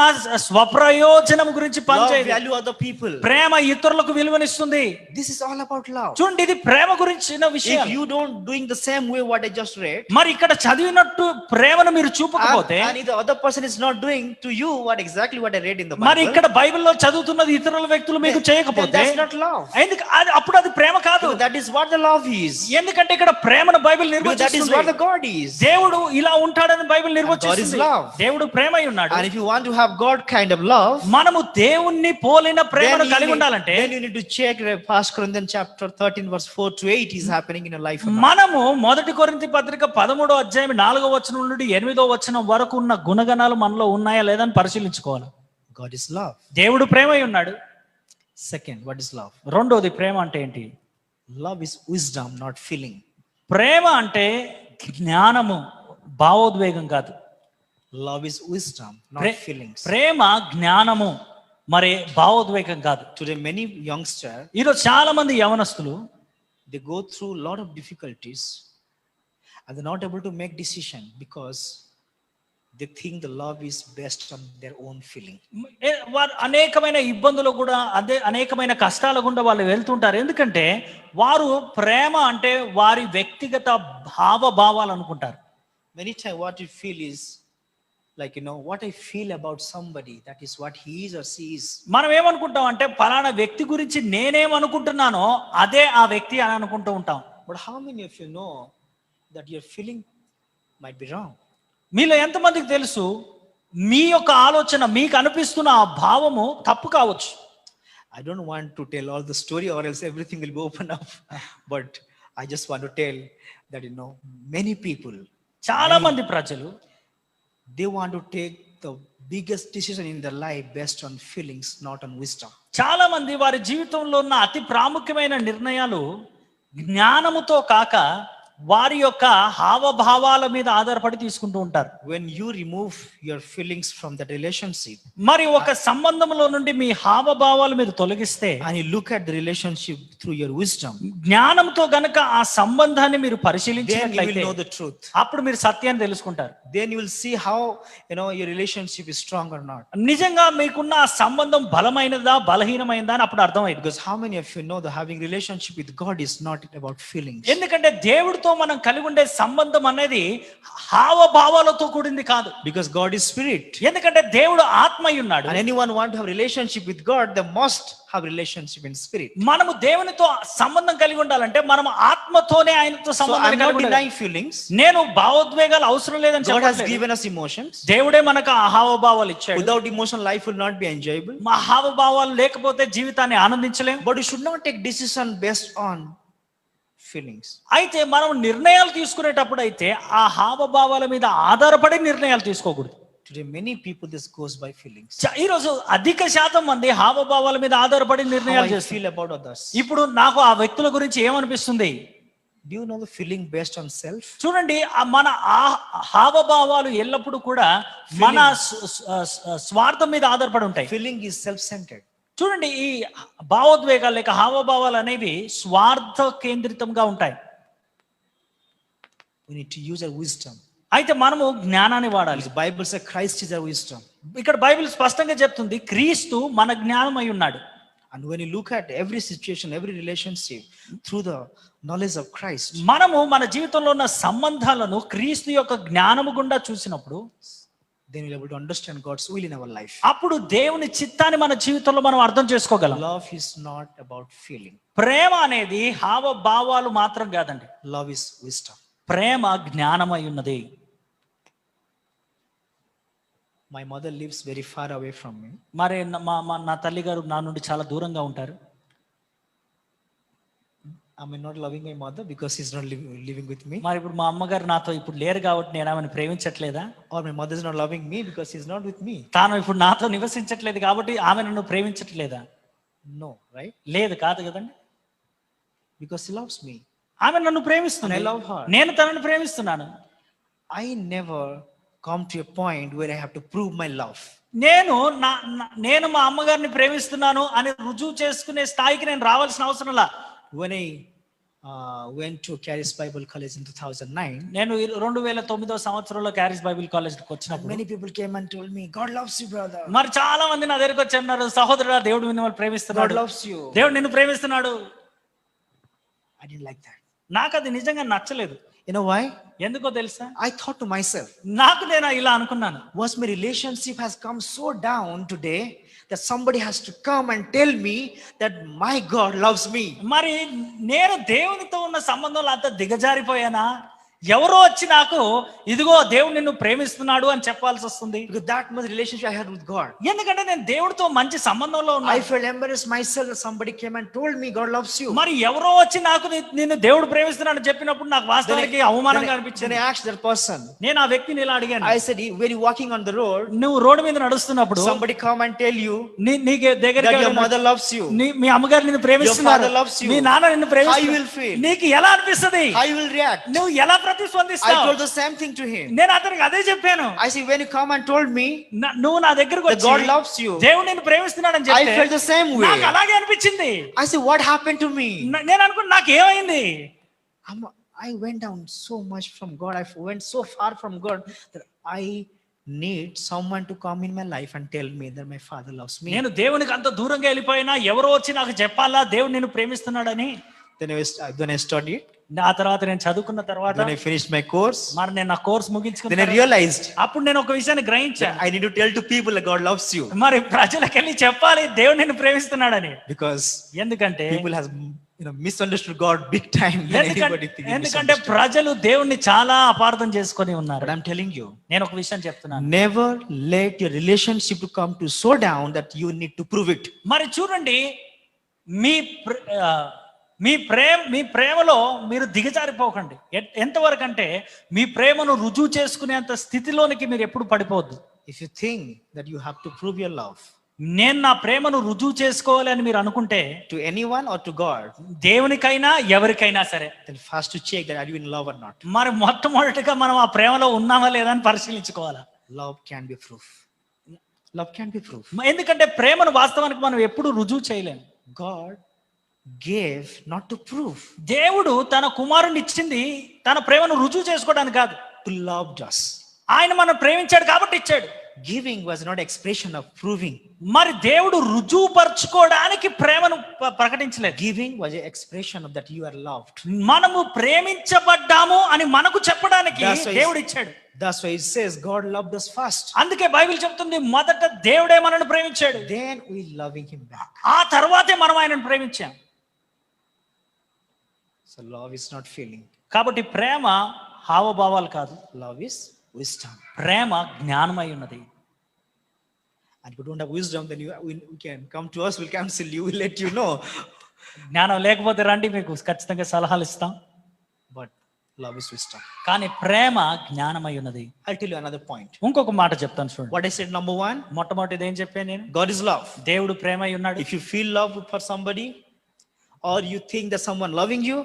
స్వప్రయోజనం గురించి Love పనిచేయదు. value other people. ప్రేమ ఇతరులకు విలువనిస్తుంది. This is all about love. చూడండి, ఇది ప్రేమ గురించిన విషయం. If you don't doing the same way what I just read, మరి ఇక్కడ చదివినట్టు ప్రేమను మీరు చూపకపోతే, and if the other person is not doing to you what exactly what I read in the మరి Bible, ఇక్కడ బైబిల్లో చదువుతున్నది ఇతరుల వ్యక్తులు మీకు then చేయకపోతే that's not love. అప్పుడు అది ప్రేమ కాదు. Because that is what the love is. ఎందుకంటే ఇక్కడ ప్రేమను బైబిల్ Because that is నిర్వచిస్తుంది. what the God is. దేవుడు ఇలా ఉంటాడని బైబిల్ God is నిర్వచిస్తుంది. love. దేవుడు ప్రేమై ఉన్నాడు. And if you want to have God kind of love, మనము దేవుణ్ణి పోలిన ప్రేమను then కలిగి ఉండాలంటే you need to check 1 Corinthians chapter 13 verse 4 to 8 is happening in your life. మనము 1 కొరింథీ పత్రిక 13వ అధ్యాయం 4వ వచనం నుండి 8వ వచనం వరకు ఉన్న గుణగణాలు మనలో ఉన్నాయా లేదా అని పరిశీలించుకోవాలి. God is love. దేవుడు ప్రేమై ఉన్నాడు. Second, what is love? రెండోది ప్రేమ అంటే ఏంటి? Love is wisdom, not feeling. ప్రేమ అంటే జ్ఞానము, భావోద్వేగం కాదు. Love is wisdom, not feelings. ప్రేమ జ్ఞానము, మరి భావోద్వేగం కాదు. Today many youngsters, ఈరోజు చాలా మంది యవనస్తులు they go through a lot of difficulties and they're not able to make decision because they think the love is based on their own feeling. వారు అనేకమైన ఇబ్బందులు కూడా అనేకమైన కష్టాల గుండా వాళ్ళు వెళ్తుంటారు. ఎందుకంటే వారు ప్రేమ అంటే వారి వ్యక్తిగత భావాలు అనుకుంటారు. Many times what you feel is like, what I feel about somebody, that is what he is or she is. మనం ఏమనుకుంటాం అంటే ఫలానా వ్యక్తి గురించి నేనేమనుకుంటున్నానో అదే ఆ వ్యక్తి అని అనుకుంటూ ఉంటాం. But how many of you know that your feeling might be wrong? మీలో ఎంతమందికి తెలుసు మీ యొక్క ఆలోచన, మీకు అనిపిస్తున్న ఆ భావము తప్పు కావచ్చు. I don't want to tell all the story or else everything will be open up. But I just want to tell that, many people, చాలా మంది ప్రజలు, they want to take the biggest decision in their life based on feelings, not on wisdom. చాలా మంది వారి జీవితంలో ఉన్న అతి ప్రాముఖ్యమైన నిర్ణయాలు జ్ఞానముతో కాక వారి యొక్క హావభావాల మీద ఆధారపడి తీసుకుంటూ ఉంటారు. When you remove your feelings from that relationship, మరి ఒక సంబంధంలో నుండి మీ హావభావాలు మీరు తొలగిస్తే, and you look at the relationship through your wisdom, జ్ఞానంతో గనక ఆ సంబంధాన్ని మీరు then you పరిశీలించినట్లయితే will know the truth. అప్పుడు మీరు సత్యాన్ని తెలుసుకుంటారు. Then you will see how your relationship is strong or not. నిజంగా మీకున్న ఆ సంబంధం బలమైనదా బలహీనమైనదా అని అప్పుడు అర్థమైంది. Because how many of you know that having relationship with God is not about feelings? ఎందుకంటే దేవుడితో మనం కలిగి ఉండే సంబంధం అనేది హావభావాలతో కూడింది కాదు. Because God is spirit. ఎందుకంటే దేవుడు ఆత్మై ఉన్నాడు. And anyone want to have relationship with God, they must have relationship in spirit. మనము దేవునితో సంబంధం కలిగి ఉండాలంటే మనం ఆత్మతోనే ఆయనతో So సంబంధం I'm not కలిగి ఉండాలి. denying feelings. నేను భావోద్వేగాలు అవసరం లేదని God has చెప్పట్లేదు. given us emotions. దేవుడే మనకు ఆ హావభావాలు ఇచ్చాడు. Without emotion, life will not be enjoyable. మా హావభావాలు లేకపోతే జీవితాన్ని ఆనందించలేం. But you should not take decision based on feelings. అయితే మనం నిర్ణయాలు తీసుకునేటప్పుడు అయితే ఆ హావభావాల మీద ఆధారపడి నిర్ణయాలు తీసుకోకూడదు. Today many people this goes by feelings. ఈ రోజు అధిక శాతం మంది హావభావాల మీద ఆధారపడి How నిర్ణయాలు I చేస్తారు. feel about others. ఇప్పుడు నాకు ఆ వ్యక్తుల గురించి ఏమనిపిస్తుంది? Do you know the feeling based on self? చూడండి, మన హావభావాలు ఎల్లప్పుడూ కూడా మన స్వార్థం మీద ఆధారపడి ఉంటాయి. Feeling is self-centered. చూడండి, ఈ భావోద్వేగాలు లేక హావభావాలు అనేవి స్వార్థ కేంద్రితంగా ఉంటాయి. We need to use our wisdom. అయితే మనము జ్ఞానాన్ని వాడాలి. The Bible says Christ is our wisdom. ఇక్కడ బైబిల్ స్పష్టంగా చెప్తుంది క్రీస్తు మన జ్ఞానం అయి ఉన్నాడు. And when you look at every situation, every relationship through the knowledge of Christ, మనము మన జీవితంలో ఉన్న సంబంధాలను క్రీస్తు యొక్క జ్ఞానము గుండా చూసినప్పుడు then we'll be able to understand God's will in our life. అప్పుడు దేవుని చిత్తాన్ని మన జీవితంలో మనం అర్థం చేసుకోగలం. Love is not about feeling. ప్రేమ అనేది హావభావాలు మాత్రం కాదండి. Love is wisdom. ప్రేమ జ్ఞానమై ఉన్నది. My mother lives very far away from me. మరి నా తల్లి గారు నా నుండి చాలా దూరంగా ఉంటారు. Am I not loving my mother because she's not living with me? మరి ఇప్పుడు మా అమ్మగారు నాతో ఇప్పుడు లేరు కాబట్టి నేను ఆమెను ప్రేమించట్లేదా? Or my mother is not loving me because she's not with me? తాను ఇప్పుడు నాతో నివసించట్లేదు కాబట్టి ఆమె నన్ను ప్రేమించట్లేదా? No, right? లేదు, కాదు కదండి. Because she loves me. ఆమె నన్ను ప్రేమిస్తుంది. And I love her. నేను తనను ప్రేమిస్తున్నాను. I never come to a point where I have to prove my love. నేను మా అమ్మగారిని ప్రేమిస్తున్నాను అని రుజువు చేసుకునే స్థాయికి నేను రావాల్సిన అవసరం లా. When I went to Charis Bible College in 2009. నేను 2009వ సంవత్సరంలో క్యారిస్ బైబిల్ కాలేజ్కి And వచ్చినప్పుడు many people came and told me, God loves you, brother. మరి చాలా మంది నా దగ్గరికి వచ్చి అన్నారు, సహోదరుడా దేవుడు మిమ్మల్ని God ప్రేమిస్తున్నాడు, loves you. దేవుడు నిన్ను ప్రేమిస్తున్నాడు. I didn't like that. నాకు అది నిజంగా నచ్చలేదు. You know why? ఎందుకో తెలుసా? I thought to myself, నేను ఇలా అనుకున్నాను, was my relationship has come so down today that somebody has to come and tell me that my God loves me. మరి నేను దేవునితో ఉన్న సంబంధంలో అంత దిగజారిపోయానా, ఎవరో వచ్చి నాకు ఇదిగో దేవుడు నిన్ను ప్రేమిస్తున్నాడు అని చెప్పాల్సి వస్తుంది? Because that much relationship I had with God. ఎందుకంటే నేను దేవుడితో మంచి సంబంధంలో ఉన్నా. I felt embarrassed myself that somebody came and told me God loves you. మరి ఎవరో వచ్చి నాకు నిన్ను దేవుడు ప్రేమిస్తున్నాడు చెప్పినప్పుడు నాకు వాస్తవానికి అవమానంగా అనిపించింది. Then I asked that person. నేను ఆ వ్యక్తిని ఇలా అడిగాను. I said, when you walking on the road, నువ్వు రోడ్డు మీద నడుస్తున్నప్పుడు somebody come and tell you నీకు దగ్గరికి that your mother loves you. మీ అమ్మగారు నిన్ను ప్రేమిస్తున్నారు, Your father loves you. మీ నాన్న నిన్ను ప్రేమిస్తున్నారు, How you will feel? నీకు ఎలా అనిపిస్తుంది? How you will react? నువ్వు ఎలా I ప్రతిస్పందిస్తావు? told the same thing to him. నేను అతనికి అదే చెప్పాను. I said, when you come and told me నువ్వు నా దగ్గరకు that God వచ్చి loves you, దేవుడు నిన్ను ప్రేమిస్తున్నాడని I చెప్తే felt the same way. నాకు అలాగే అనిపించింది. I said, what happened to me? నేను అనుకున్నా నాకు ఏమైంది? I went down so much from God. I went so far from God that I need someone to come in my life and tell me that my father loves me. నేను దేవునికి అంత దూరంగా వెళ్ళిపోయినా ఎవరో వచ్చి నాకు చెప్పాలా దేవుడు నిన్ను ప్రేమిస్తున్నాడని. Then I studied. ఆ తర్వాత నేను చదువుకున్న తర్వాత Then I finished my course. మరి నేను నా కోర్స్ ముగించుకున్న Then I realized అప్పుడు నేను ఒక విషయాన్ని గ్రహించాను. I need to tell to people that God loves you. మరి ప్రజలకు వెళ్ళి చెప్పాలి దేవుడు నిన్ను ప్రేమిస్తున్నాడని. Because ఎందుకంటే people has misunderstood God big time than anybody thinking. ఎందుకంటే ప్రజలు దేవుణ్ణి చాలా అపార్థం చేసుకొని ఉన్నారు. But I'm telling you, నేను ఒక విషయం చెప్తున్నాను, never let your relationship to come to so down that you need to prove it. మరి చూడండి, మీ ప్రేమలో మీరు దిగజారిపోకండి. ఎంతవరకు అంటే మీ ప్రేమను రుజువు చేసుకునేంత స్థితిలోనికి మీరు ఎప్పుడు పడిపోవద్దు. If you think that you have to prove your love నేను నా ప్రేమను రుజువు చేసుకోవాలి అని మీరు అనుకుంటే, to anyone or to God, దేవునికైనా ఎవరికైనా సరే, then first to check that are you in love or not. మరి మొట్టమొదటిగా మనం ఆ ప్రేమలో ఉన్నామా లేదా అని పరిశీలించుకోవాలా. Love can be proof. Love can be proof. ఎందుకంటే ప్రేమను వాస్తవానికి మనం ఎప్పుడు రుజువు చేయలేము. God gave not to prove. దేవుడు తన కుమారుని ఇచ్చింది తన ప్రేమను రుజువు చేసుకోవడానికి కాదు, To loved us. ఆయన మనం ప్రేమించాడు కాబట్టి ఇచ్చాడు. Giving was not expression of proving. మరి దేవుడు రుజువు పరచుకోవడానికి ప్రేమను ప్రకటించలేదు. Giving was an expression of that you are loved. మనము ప్రేమించబడ్డాము అని మనకు చెప్పడానికి దేవుడు ఇచ్చాడు. That's why it says God loved us first. అందుకే బైబిల్ చెప్తుంది మొదట దేవుడే మనల్ని ప్రేమించాడు, Then we loving him back. ఆ తర్వాతే మనం ఆయనను ప్రేమించాం. So love is not feeling. కాబట్టి ప్రేమ హావభావాలు కాదు, Love is wisdom. ప్రేమ జ్ఞానమై ఉన్నది. And if you don't have wisdom, then we can come to us, we'll counsel you, we'll let you know. జ్ఞానం లేకపోతే రండి, మీకు ఖచ్చితంగా సలహాలు ఇస్తాం. But love is wisdom. కానీ ప్రేమ జ్ఞానమై ఉన్నది. I'll tell you another point. ఇంకొక మాట చెప్తాను చూడండి. What I said, number one, మొట్టమొదటిది ఏం చెప్పాను నేను? God is love. దేవుడు ప్రేమై ఉన్నాడు. If you feel love for somebody, or you think that someone loving you,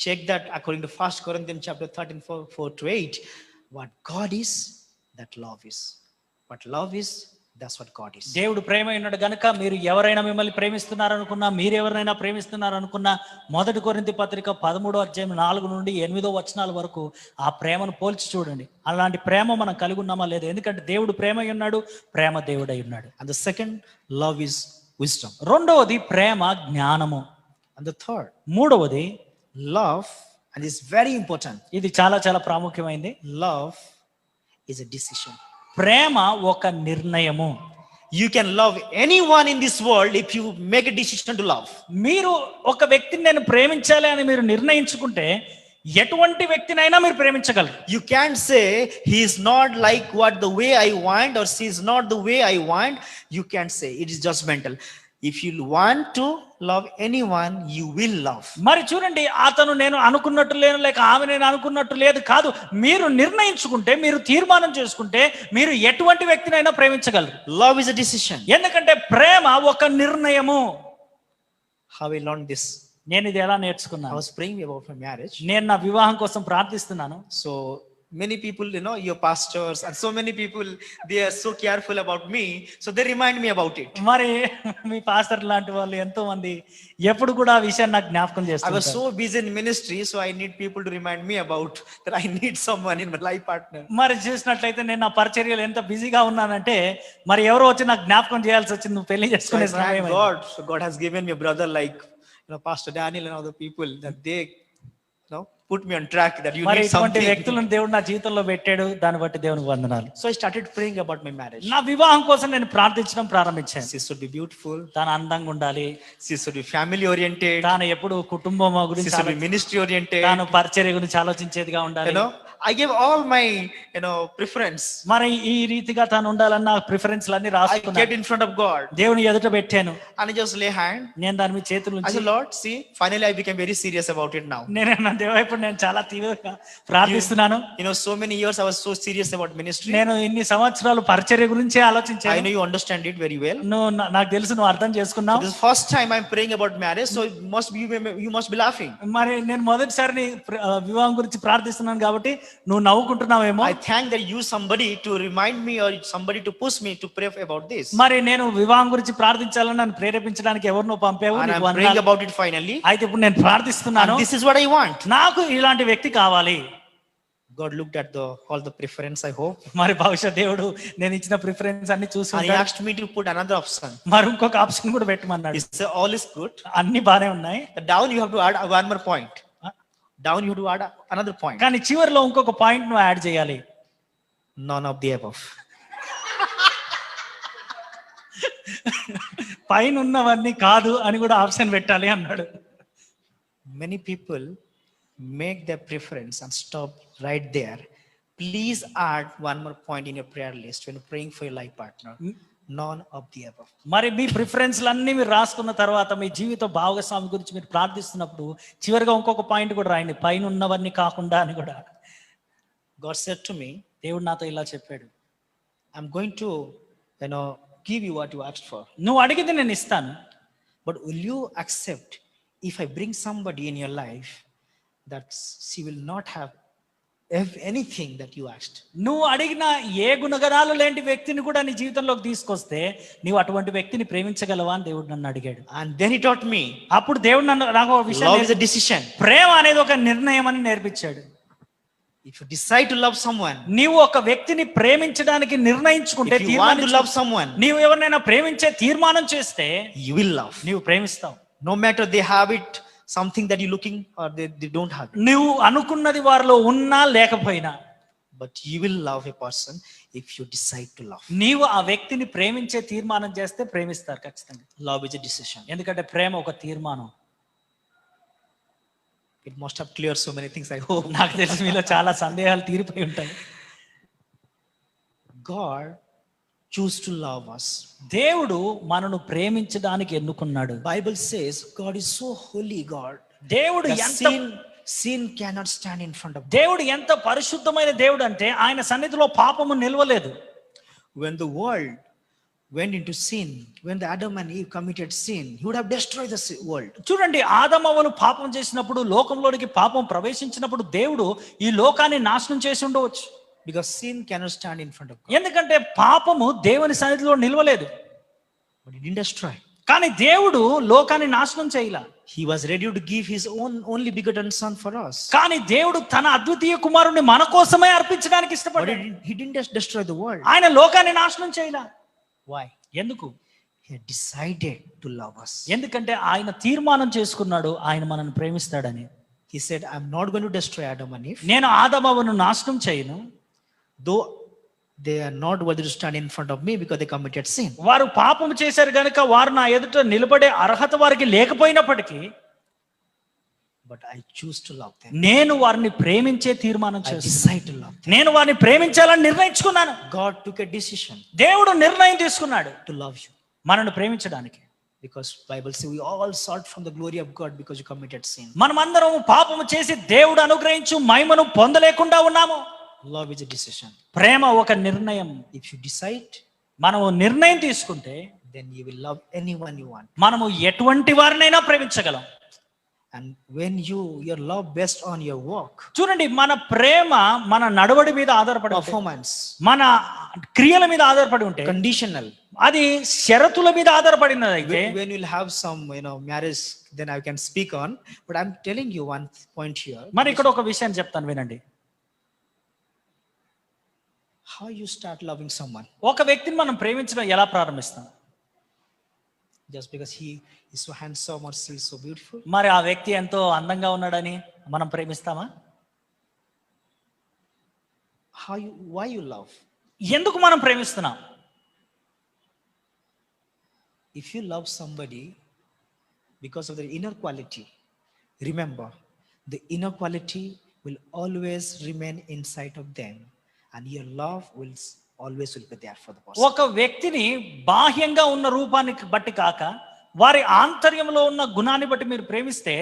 check that according to 1 Corinthians chapter 13, 4-8. What God is, that love is. What love is, that's what God is. దేవుడు ప్రేమ ఉన్నాడు గనుక మీరు ఎవరైనా మిమ్మల్ని ప్రేమిస్తున్నారనుకున్నా, మీరు ఎవరైనా ప్రేమిస్తున్నారనుకున్నా, 1 కొరింథీ పత్రిక 13వ అధ్యాయం 4 నుండి 8వ వచనాల వరకు ఆ ప్రేమను పోల్చి చూడండి. అలాంటి ప్రేమ మనం కలిగి ఉన్నామా లేదా? ఎందుకంటే దేవుడు ప్రేమ ఉన్నాడు, ప్రేమ దేవుడై ఉన్నాడు. And the second, love is wisdom. రెండవది ప్రేమ జ్ఞానము. And the third, మూడవది love, and it's very important. ఇది చాలా చాలా ప్రాముఖ్యమైనది. Love is a decision. ప్రేమ ఒక నిర్ణయము. You can love anyone in this world if you make a decision to love. మీరు ఒక వ్యక్తిని నేను ప్రేమించాలి అని మీరు నిర్ణయించుకుంటే ఎటువంటి వ్యక్తినైనా మీరు ప్రేమించగలరు. You can't say he is not like what the way I want, or she is not the way I want. You can't say, it is judgmental. If you want to love anyone, you will love. మరి చూడండి, అతను నేను అనుకున్నట్టు లేను, లేక ఆమె నేను అనుకున్నట్టు లేదు కాదు. మీరు నిర్ణయించుకుంటే, మీరు తీర్మానం చేసుకుంటే మీరు ఎటువంటి వ్యక్తినైనా ప్రేమించగలరు. Love is a decision. ఎందుకంటే ప్రేమ ఒక నిర్ణయము. How I learned this? నేను ఇది ఎలా I నేర్చుకున్నాను? was praying about my marriage. నేను నా వివాహం కోసం ప్రార్థిస్తున్నాను. So Many people, your pastors and so many people, they are so careful about me. So they remind me about it. మరి మీ పాస్టర్ లాంటి వాళ్ళు ఎంతో మంది ఎప్పుడు కూడా ఆ విషయాన్ని నాకు జ్ఞాపకం I was చేస్తుంటారు. so busy in ministry, so I need people to remind me about that I need someone in my life partner. మరి చూసినట్లయితే నేను నా పరిచర్యలో ఎంత బిజీగా ఉన్నానంటే మరి ఎవరో వచ్చి నాకు జ్ఞాపకం చేయాల్సి వచ్చింది, నువ్వు పెళ్లి So I చేసుకునే thank సమయం. God. So God has given me a brother like, Pastor Daniel and other people, that they, put me on track that you మరి need ఇటువంటి something. వ్యక్తులను దేవుడు నా జీవితంలో పెట్టాడు, దాన్ని బట్టి దేవునికి వందనాలు. So I started praying about my marriage. నా వివాహం కోసం నేను ప్రార్థించడం ప్రారంభించాను. She should be beautiful. తాను అందంగా ఉండాలి, She should be family oriented. తాను ఎప్పుడు కుటుంబం She గురించి should be ministry oriented. తాను పరిచర్య గురించి ఆలోచించేదిగా ఉండాలి. I gave all my, preference. మరి ఈ రీతిగా తాను ఉండాలన్న ప్రిఫరెన్స్ అన్ని I రాసుకున్నాను, kept in front of God దేవుని ఎదుట పెట్టాను. and I just lay hand. నేను దాని మీద చేతులు I ఉంచి, said, Lord, see, finally I became very serious about it now. నా దేవా ఇప్పుడు నేను చాలా తీవ్రంగా ప్రార్థిస్తున్నాను. So many years I was so serious about ministry. నేను ఇన్ని సంవత్సరాలు పరిచర్య గురించే I ఆలోచించాను. know you understand it very well. నాకు తెలుసు, నువ్వు అర్థం చేసుకున్నావు. This is first time I'm praying about marriage, so you must be laughing. మరి నేను మొదటిసారి వివాహం గురించి ప్రార్థిస్తున్నాను కాబట్టి నువ్వు నవ్వుకుంటున్నావేమో. I thank that you somebody to remind me or somebody to push me to pray about this. మరి నేను వివాహం గురించి ప్రార్థించాలని నన్ను ప్రేరేపించడానికి ఎవరినో పంపావు, And నీకు I'm praying వందనాలు. about it finally. అయితే ఇప్పుడు నేను ప్రార్థిస్తున్నాను, And this is what I want. నాకు ఇలాంటి వ్యక్తి కావాలి. God looked at all the preference, I hope. మరి బహుశా దేవుడు నేను ఇచ్చిన ప్రిఫరెన్స్ అన్ని చూసి And he ఉంటాడు. asked me to put another option. మరి ఇంకొక ఆప్షన్ కూడా పెట్టమన్నాడు. He said, all is good. అన్ని బానే ఉన్నాయి, Down you have to add one more point. Down you have to add another point. కానీ చివరిలో ఇంకొక పాయింట్ నువ్వు యాడ్ చేయాలి. None of the above. పైన ఉన్నవన్నీ కాదు అని కూడా ఆప్షన్ పెట్టాలి అన్నాడు. Many people make their preference and stop right there. Please add one more point in your prayer list when praying for your life partner. None of the above. మరి మీ ప్రిఫరెన్స్లు అన్ని మీరు రాసుకున్న తర్వాత మీ జీవిత భాగస్వామి గురించి మీరు ప్రార్థిస్తున్నప్పుడు చివరిగా ఇంకొక పాయింట్ కూడా రాయండి, పైన ఉన్నవన్నీ కాకుండా అని కూడా. God said to me, దేవుడు నాతో ఇలా చెప్పాడు, I'm going to, give you what you asked for. నువ్వు అడిగితే నేను ఇస్తాను, But will you accept if I bring somebody in your life that she will not have anything that you asked? నువ్వు అడిగిన ఏ గుణగణాలు లేని వ్యక్తిని కూడా నీ జీవితంలోకి తీసుకొస్తే నీవు అటువంటి వ్యక్తిని ప్రేమించగలవా అని దేవుడు నన్ను అడిగాడు. And then he taught me, అప్పుడు దేవుడు నాకు ఒక విషయం love is a decision. ప్రేమ అనేది ఒక నిర్ణయం అని నేర్పించాడు. If you decide to love someone, నీవు ఒక వ్యక్తిని ప్రేమించడానికి నిర్ణయించుకుంటే, if you want to love someone, నీవు ఎవరినైనా ప్రేమించే తీర్మానం చేస్తే you will love. నీవు ప్రేమిస్తావు. No matter they have it, something that you're looking or they don't have it. నువ్వు అనుకున్నది వారిలో ఉన్నా లేకపోయినా, But you will love a person if you decide to love. నీవు ఆ వ్యక్తిని ప్రేమించే తీర్మానం చేస్తే ప్రేమిస్తారు ఖచ్చితంగా. Love is a decision. ఎందుకంటే ప్రేమ ఒక తీర్మానం. It must have cleared so many things, I hope. నాకు తెలిసి మీలో చాలా సందేహాలు తీరిపోయి ఉంటాయి. God choose to love us. దేవుడు మనను ప్రేమించడానికి ఎన్నుకున్నాడు. Bible says God is so holy God. దేవుడు that ఎంత sin cannot stand in front of God. దేవుడు ఎంత పరిశుద్ధమైన దేవుడు అంటే ఆయన సన్నిధిలో పాపము నిలవలేదు. When the world went into sin, when the Adam and Eve committed sin, he would have destroyed the world. చూడండి, ఆదమవ్వలు పాపం చేసినప్పుడు, లోకంలోనికి పాపం ప్రవేశించినప్పుడు దేవుడు ఈ లోకాన్ని నాశనం చేసి ఉండవచ్చు. Because sin cannot stand in front of God. ఎందుకంటే పాపము దేవుని సన్నిధిలో నిలవలేదు. But he didn't destroy. కానీ దేవుడు లోకాన్ని నాశనం చేయలా. He was ready to give his only begotten son for us. కానీ దేవుడు తన అద్వితీయ కుమారుణ్ణి మన కోసమే అర్పించడానికి But ఇష్టపడ్డాడు. he didn't just destroy the world. ఆయన లోకాన్ని నాశనం చేయలా. Why? ఎందుకు? He had decided to love us. ఎందుకంటే ఆయన తీర్మానం చేసుకున్నాడు ఆయన మనల్ని ప్రేమిస్తాడని. He said, I'm not going to destroy Adam and Eve. నేను ఆదమవ్వను నాశనం చేయను, Though they are not worthy to stand in front of me because they committed sin. వారు పాపం చేశారు గనుక వారు నా ఎదుట నిలబడే అర్హత వారికి లేకపోయినప్పటికీ, But I choose to love them. నేను వారిని ప్రేమించే తీర్మానం I చేస్తాను. decide to love them. నేను వారిని ప్రేమించాలని నిర్ణయించుకున్నాను. God took a decision దేవుడు నిర్ణయం తీసుకున్నాడు to love you. మనల్ని ప్రేమించడానికి. Because Bible says we all sought from the glory of God because you committed sin. మనమందరం పాపము చేసి దేవుడు అనుగ్రహించు మహిమను పొందలేకుండా ఉన్నాము. Love is a decision. ప్రేమ ఒక నిర్ణయం. If you decide, మనము నిర్ణయం తీసుకుంటే then you will love anyone you want. మనము ఎటువంటి వారినైనా ప్రేమించగలం. And when your love based on your work, చూడండి, మన ప్రేమ మన నడవడి మీద ఆధారపడి ఉంటే, performance, మన క్రియల మీద ఆధారపడి ఉంటే, conditional. అది షరతుల మీద ఆధారపడినది అయితే, When you'll have some marriage, then I can speak on. But I'm telling you one point here. మరి ఇక్కడ ఒక విషయాన్ని చెప్తాను వినండి. How you start loving someone? ఒక వ్యక్తిని మనం ప్రేమించడం ఎలా ప్రారంభిస్తాం? Just because he is so handsome or she is so beautiful? మరి ఆ వ్యక్తి ఎంతో అందంగా ఉన్నాడని మనం ప్రేమిస్తామా? Why you love? ఎందుకు మనం ప్రేమిస్తున్నాం? If you love somebody because of their inner quality, remember, the inner quality will always remain inside of them, and your love will always be there for the person. ఒక వ్యక్తిని బాహ్యంగా ఉన్న రూపానికి బట్టి కాక, వారి ఆంతర్యంలో ఉన్న గుణాన్ని బట్టి మీరు ప్రేమిస్తే,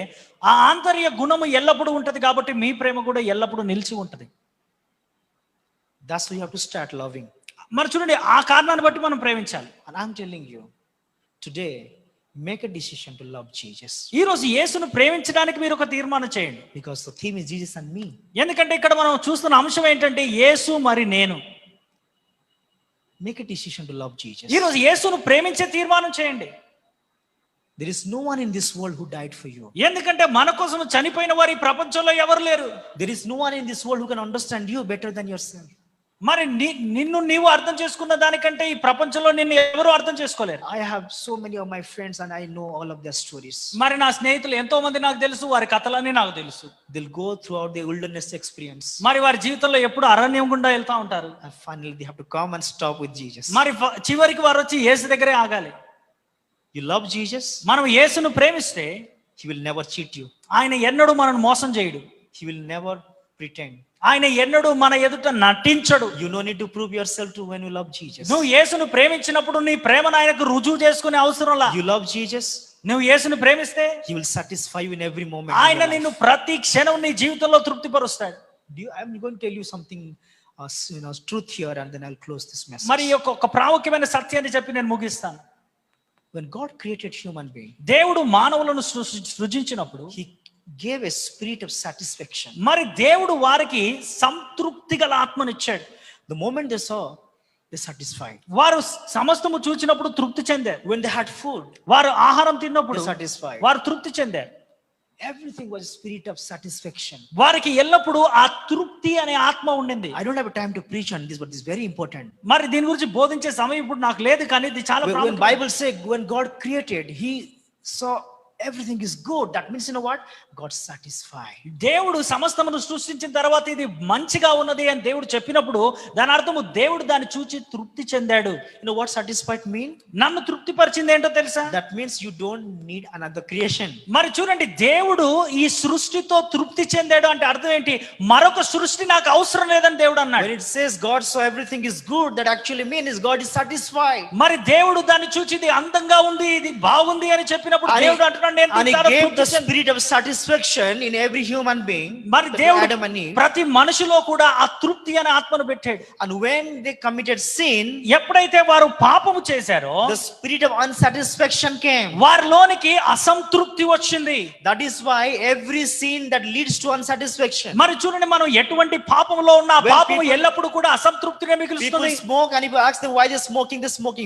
ఆ ఆంతర్య గుణము ఎల్లప్పుడూ ఉంటది కాబట్టి మీ ప్రేమ కూడా ఎల్లప్పుడూ నిలిచి ఉంటది. That's why you have to start loving. మరి చూడండి, ఆ కారణాన్ని బట్టి మనం ప్రేమించాలి. And I'm telling you, today, make a decision to love Jesus. ఈ రోజు యేసును ప్రేమించడానికి మీరు ఒక తీర్మానం చేయండి. Because the theme is Jesus and me. ఎందుకంటే ఇక్కడ మనం చూస్తున్న అంశం ఏంటంటే యేసు మరి నేను. Make a decision to love Jesus. ఈ రోజు యేసును ప్రేమించే తీర్మానం చేయండి. There is no one in this world who died for you. ఎందుకంటే మన కోసం చనిపోయిన వారు ఈ ప్రపంచంలో ఎవరు లేరు. There is no one in this world who can understand you better than yourself. మరి నిన్ను నీవు అర్థం చేసుకున్న దానికంటే ఈ ప్రపంచంలో నిన్ను ఎవరు అర్థం చేసుకోలేరు. I have so many of my friends and I know all of their stories. మరి నా స్నేహితులు ఎంతో మంది నాకు తెలుసు, వారి కథలన్నీ నాకు తెలుసు. They'll go throughout their wilderness experience. మరి వారి జీవితంలో ఎప్పుడు అరణ్యం గుండా వెళ్తా ఉంటారు. And finally they have to come and stop with Jesus. మరి చివరికి వారు వచ్చి యేసు దగ్గరే ఆగాలి. You love Jesus? మనం యేసును ప్రేమిస్తే He will never cheat you. ఆయన ఎన్నడూ మనల్ని మోసం చేయడు. He will never pretend. ఆయన ఎన్నడూ మన ఎదుట నటించడు. You no need to prove yourself to when you love Jesus. నువ్వు యేసును ప్రేమించినప్పుడు నీ ప్రేమను ఆయనకు రుజువు చేసుకునే అవసరంలా. You love Jesus? నువ్వు యేసును ప్రేమిస్తే He will satisfy you in every moment. ఆయన నిన్ను ప్రతి క్షణం నీ జీవితంలో తృప్తిపరుస్తాడు. I'm going to tell you something, truth here, and then I'll close this message. మరి ఒక ప్రాముఖ్యమైన సత్యాన్ని చెప్పి నేను ముగిస్తాను. When God created human being, దేవుడు మానవులను సృజించినప్పుడు He gave a spirit of satisfaction. మరి దేవుడు వారికి సంతృప్తి గల ఆత్మనిచ్చాడు. The moment they saw, they satisfied. వారు సమస్తము చూచినప్పుడు తృప్తి చెందారు. When they had food, వారు ఆహారం తిన్నప్పుడు they satisfied. వారు తృప్తి చెందారు. Everything was a spirit of satisfaction. వారికి ఎల్లప్పుడూ ఆ తృప్తి అనే ఆత్మ ఉండింది. I don't have time to preach on this, but this is very important. మరి దీని గురించి బోధించే సమయం ఇప్పుడు నాకు లేదు, కానీ ఇది చాలా When Bible says when God created, He saw everything is good. That means, what? God satisfied. దేవుడు సమస్తమును సృష్టించిన తర్వాత ఇది మంచిగా ఉన్నది అని దేవుడు చెప్పినప్పుడు దాని అర్థము దేవుడు దాన్ని చూచి తృప్తి చెందాడు. You know what satisfied mean? నన్ను తృప్తిపరిచింది ఏంటో తెలుసా? That means you don't need another creation. మరి చూడండి, దేవుడు ఈ సృష్టితో తృప్తి చెందాడు అంటే అర్థం ఏంటి? మరొక సృష్టి నాకు అవసరం లేదని దేవుడు అన్నాడు. When it says God saw everything is good, that actually means God is satisfied. మరి దేవుడు దాన్ని చూచి ఇది అందంగా ఉంది, ఇది బాగుంది అని చెప్పినప్పుడు దేవుడు అంటున్నాడు నేను and He చాలా gave తృప్తి the spirit of satisfaction in every human being. మరి దేవుడు Adam and Eve. ప్రతి మనిషిలో కూడా ఆ తృప్తి అనే ఆత్మను పెట్టాడు. And when they committed sin, ఎప్పుడైతే వారు పాపము చేశారో the spirit of unsatisfaction came. వారిలోనికి అసంతృప్తి వచ్చింది. That is why every sin that leads to unsatisfaction. మరి చూడండి, మనం ఎటువంటి పాపంలో ఉన్నా When పాపము people- ఎల్లప్పుడూ కూడా అసంతృప్తినే People మిగులుస్తుంది. smoke, and if you ask them why they're smoking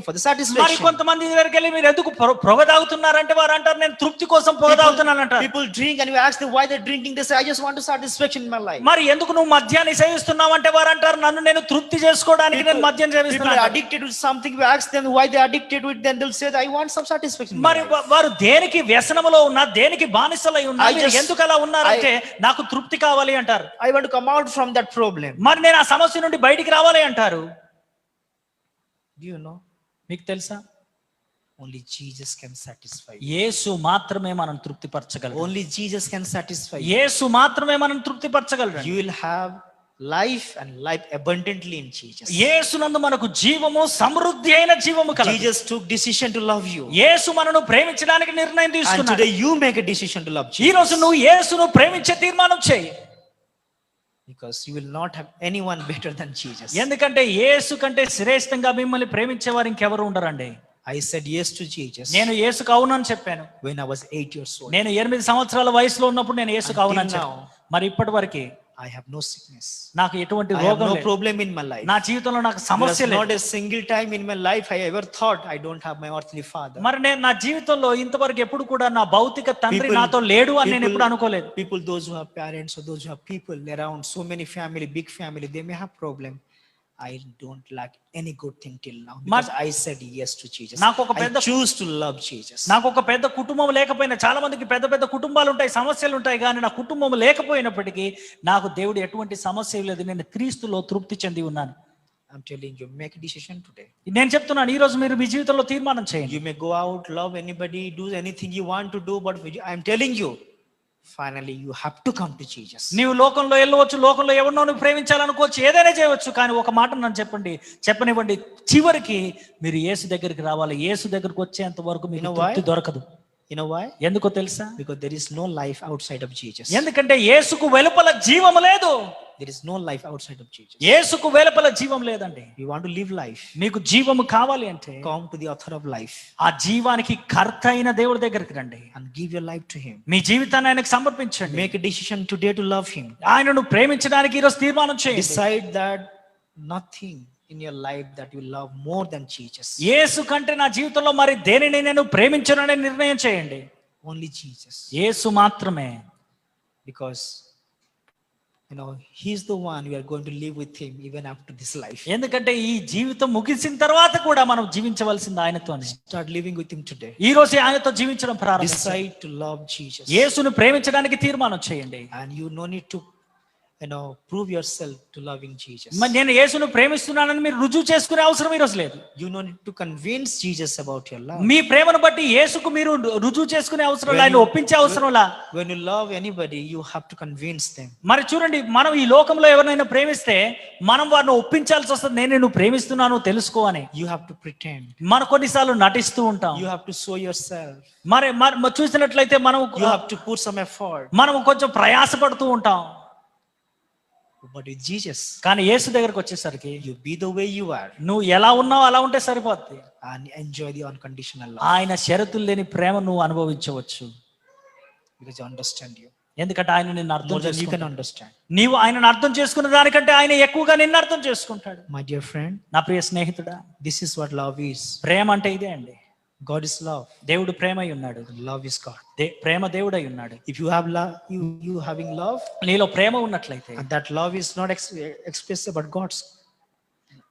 for the మరి satisfaction. కొంతమంది దగ్గరికి వెళ్ళి మీరు ఎందుకు పొగ తాగుతున్నారంటే వారు అంటారు నేను తృప్తి కోసం పొగ తాగుతున్నాను అంటారు. People drink, and you ask them why they're drinking, they say I just want to satisfaction in my life. మరి ఎందుకు నువ్వు మద్యాన్ని సేవిస్తున్నావు అంటే వారు అంటారు నన్ను నేను తృప్తి చేసుకోవడానికి నేను మద్యం People are సేవిస్తున్నాను. addicted to something. You ask them why they're addicted to it, then they'll say I want some satisfaction in my మరి life. వారు దేనికి వ్యసనములో ఉన్నా, దేనికి బానిసలై ఉన్నా, I మీరు just- ఎందుకు అలా ఉన్నారంటే నాకు తృప్తి కావాలి అంటారు. I want to come out from that problem. మరి నేను ఆ సమస్య నుండి బయటికి రావాలి అంటారు. Do you know? మీకు తెలుసా? Only Jesus can satisfy you. యేసు మాత్రమే మనం తృప్తిపరచగలడు. Only Jesus can satisfy you. యేసు మాత్రమే మనం తృప్తిపరచగలడు. You will have life and life abundantly in Jesus. యేసునందు మనకు జీవము, సమృద్ధి అయిన జీవము కలదు. Jesus took decision to love you. యేసు మనను ప్రేమించడానికి నిర్ణయం And తీసుకున్నాడు. today you make a decision to love ఈ Jesus. రోజు నువ్వు యేసును ప్రేమించే తీర్మానం చేయి. Because you will not have anyone better than Jesus. ఎందుకంటే యేసు కంటే శ్రేష్టంగా మిమ్మల్ని ప్రేమించే వారు ఇంకెవరు ఉండరండి. I said yes to Jesus నేను యేసుకు అవునని చెప్పాను. when I was 8 years old. నేను 8 సంవత్సరాల వయసులో ఉన్నప్పుడు నేను యేసుకు అవునని Until చెప్పాను. now, మరి ఇప్పటి వరకు I have no sickness. నాకు ఎటువంటి I have రోగం no లేదు. problem in my life. నా జీవితంలో నాకు There సమస్య was లేదు. not a single time in my life I ever thought I don't have my earthly father. మరి నేను నా జీవితంలో ఇంతవరకు ఎప్పుడు కూడా నా భౌతిక తండ్రి People- నాతో లేడు అని నేను people- ఎప్పుడు అనుకోలేదు. People, those who have parents or those who have people around, so many family, big family, they may have problem. I don't lack any good thing till now because I said yes to Jesus. నాకు ఒక I పెద్ద- choose to love Jesus. నాకు ఒక పెద్ద కుటుంబం లేకపోయినా, చాలా మందికి పెద్ద పెద్ద కుటుంబాలు ఉంటాయి, సమస్యలు ఉంటాయి, కానీ నా కుటుంబం లేకపోయినప్పటికీ నాకు దేవుడు ఎటువంటి సమస్య లేదు. నేను క్రీస్తులో తృప్తి చెంది ఉన్నాను. I'm telling you, make a decision today. నేను చెప్తున్నాను, ఈ రోజు మీరు మీ జీవితంలో తీర్మానం చేయండి. You may go out, love anybody, do anything you want to do, but I'm telling you, finally you have to come to Jesus. నీవు లోకంలో వెళ్ళవచ్చు, లోకంలో ఎవరినో నువ్వు ప్రేమించాలనుకోవచ్చు, ఏదైనా చేయవచ్చు, కానీ ఒక మాట నన్ను చెప్పనివ్వండి, చివరికి మీరు యేసు దగ్గరికి రావాలి. యేసు దగ్గరికి వచ్చేంత వరకు మీకు తృప్తి దొరకదు. You know why? ఎందుకో తెలుసా? Because there is no life outside of Jesus. ఎందుకంటే యేసుకు వెలుపల జీవము లేదు. There is no life outside of Jesus. యేసుకు వెలుపల జీవం లేదండి. You want to live life, మీకు జీవము కావాలి అంటే come to the author of life ఆ జీవానికి కర్త అయిన దేవుడి దగ్గరికి రండి. and give your life to him. మీ జీవితాన్ని ఆయనకు సమర్పించండి. Make a decision today to love him. ఆయనను ప్రేమించడానికి ఈరోజు తీర్మానం చేయండి. Decide that nothing in your life that you love more than Jesus. యేసు కంటే నా జీవితంలో మరి దేనిని నేను ప్రేమించనని నిర్ణయం చేయండి. Only Jesus. యేసు మాత్రమే. Because he's the one we are going to live with him even after this life. ఎందుకంటే ఈ జీవితం ముగిసిన తర్వాత కూడా మనం జీవించవలసింది ఆయనతోనే. Start living with him today. ఈ రోజు ఆయనతో జీవించడం ప్రారంభించండి. Decide to love Jesus. యేసును ప్రేమించడానికి తీర్మానం చేయండి. And you no need to prove yourself to loving Jesus. మరి నేను యేసును ప్రేమిస్తున్నానని మీరు రుజువు చేసుకునే అవసరం ఈ రోజు లేదు. You no need to convince Jesus about your love. మీ ప్రేమను బట్టి యేసుకు మీరు రుజువు చేసుకునే అవసరం లేదు, ఆయన ఒప్పించే అవసరం లా. When you love anybody, you have to convince them. మరి చూడండి, మనం ఈ లోకంలో ఎవరినైనా ప్రేమిస్తే మనం వారిని ఒప్పించాల్సి వస్తుంది. నేను నిన్ను ప్రేమిస్తున్నాను తెలుసుకో అని. You have to pretend. మనం కొన్నిసార్లు నటిస్తూ ఉంటాం. You have to show yourself. మరి చూసినట్లయితే మనం You have to put some effort. మనం కొంచెం ప్రయాసపడుతూ ఉంటాం. But with Jesus, కానీ యేసు దగ్గరకు వచ్చేసరికి you be the way you are నువ్వు ఎలా ఉన్నావు అలా ఉంటే సరిపోద్ది. and enjoy the unconditional love. ఆయన షరతులు లేని ప్రేమ నువ్వు అనుభవించవచ్చు. Because you understand you. ఎందుకంటే ఆయన నిన్ను అర్థం More than you can చేసుకుంటాడు. understand. నీవు ఆయనను అర్థం చేసుకున్న దానికంటే ఆయన ఎక్కువగా నిన్ను అర్థం చేసుకుంటాడు. My dear friend, నా ప్రియ స్నేహితుడా, this is what love is. ప్రేమ అంటే ఇదే అండి. God is love. దేవుడు ప్రేమై ఉన్నాడు. Love is God. ప్రేమ దేవుడై ఉన్నాడు. If you have love, you having love, నీలో ప్రేమ ఉన్నట్లయితే and that love is not expressed about God's.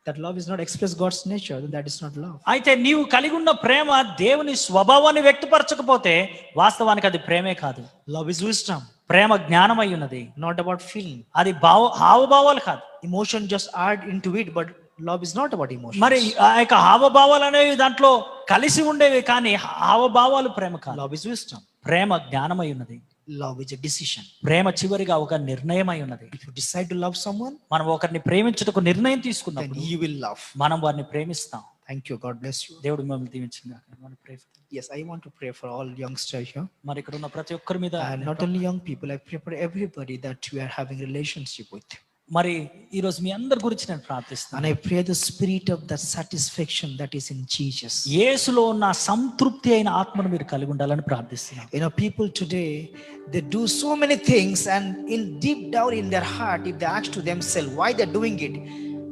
That love is not expressed God's nature. That is not love. అయితే నీవు కలిగి ఉన్న ప్రేమ దేవుని స్వభావాన్ని వ్యక్తపరచకపోతే వాస్తవానికి అది ప్రేమే కాదు. Love is wisdom. ప్రేమ జ్ఞానమై ఉన్నది, Not about feeling. అది హావభావాలు కాదు. Emotion just add into it, but love is not about emotion. మరి ఆ యొక్క హావభావాలు అనేవి దాంట్లో కలిసి ఉండేవి, కానీ హావభావాలు ప్రేమ కాదు. Love is wisdom. ప్రేమ జ్ఞానమై ఉన్నది. Love is a decision. ప్రేమ చివరిగా ఒక నిర్ణయమై ఉన్నది. If you decide to love someone, మనం ఒకరిని ప్రేమించుటకు నిర్ణయం then తీసుకున్నప్పుడు you will love. మనం వారిని ప్రేమిస్తాం. Thank you. God bless you. దేవుడు మిమ్మల్ని దీవించుగాక. Yes, I want to pray for all youngsters here. మరి ఇక్కడ ఉన్న ప్రతి ఒక్కరి మీద, And not only young people, I pray for everybody that you are having relationship with. మరి ఈ రోజు మీ అందరి గురించి నేను ప్రార్థిస్తాను. And I pray the spirit of that satisfaction that is in Jesus. యేసులో ఉన్న సంతృప్తి అయిన ఆత్మను మీరు కలిగి ఉండాలని ప్రార్థిస్తున్నాను. People today, they do so many things, and in deep down in their heart, if they ask to themselves why they're doing it,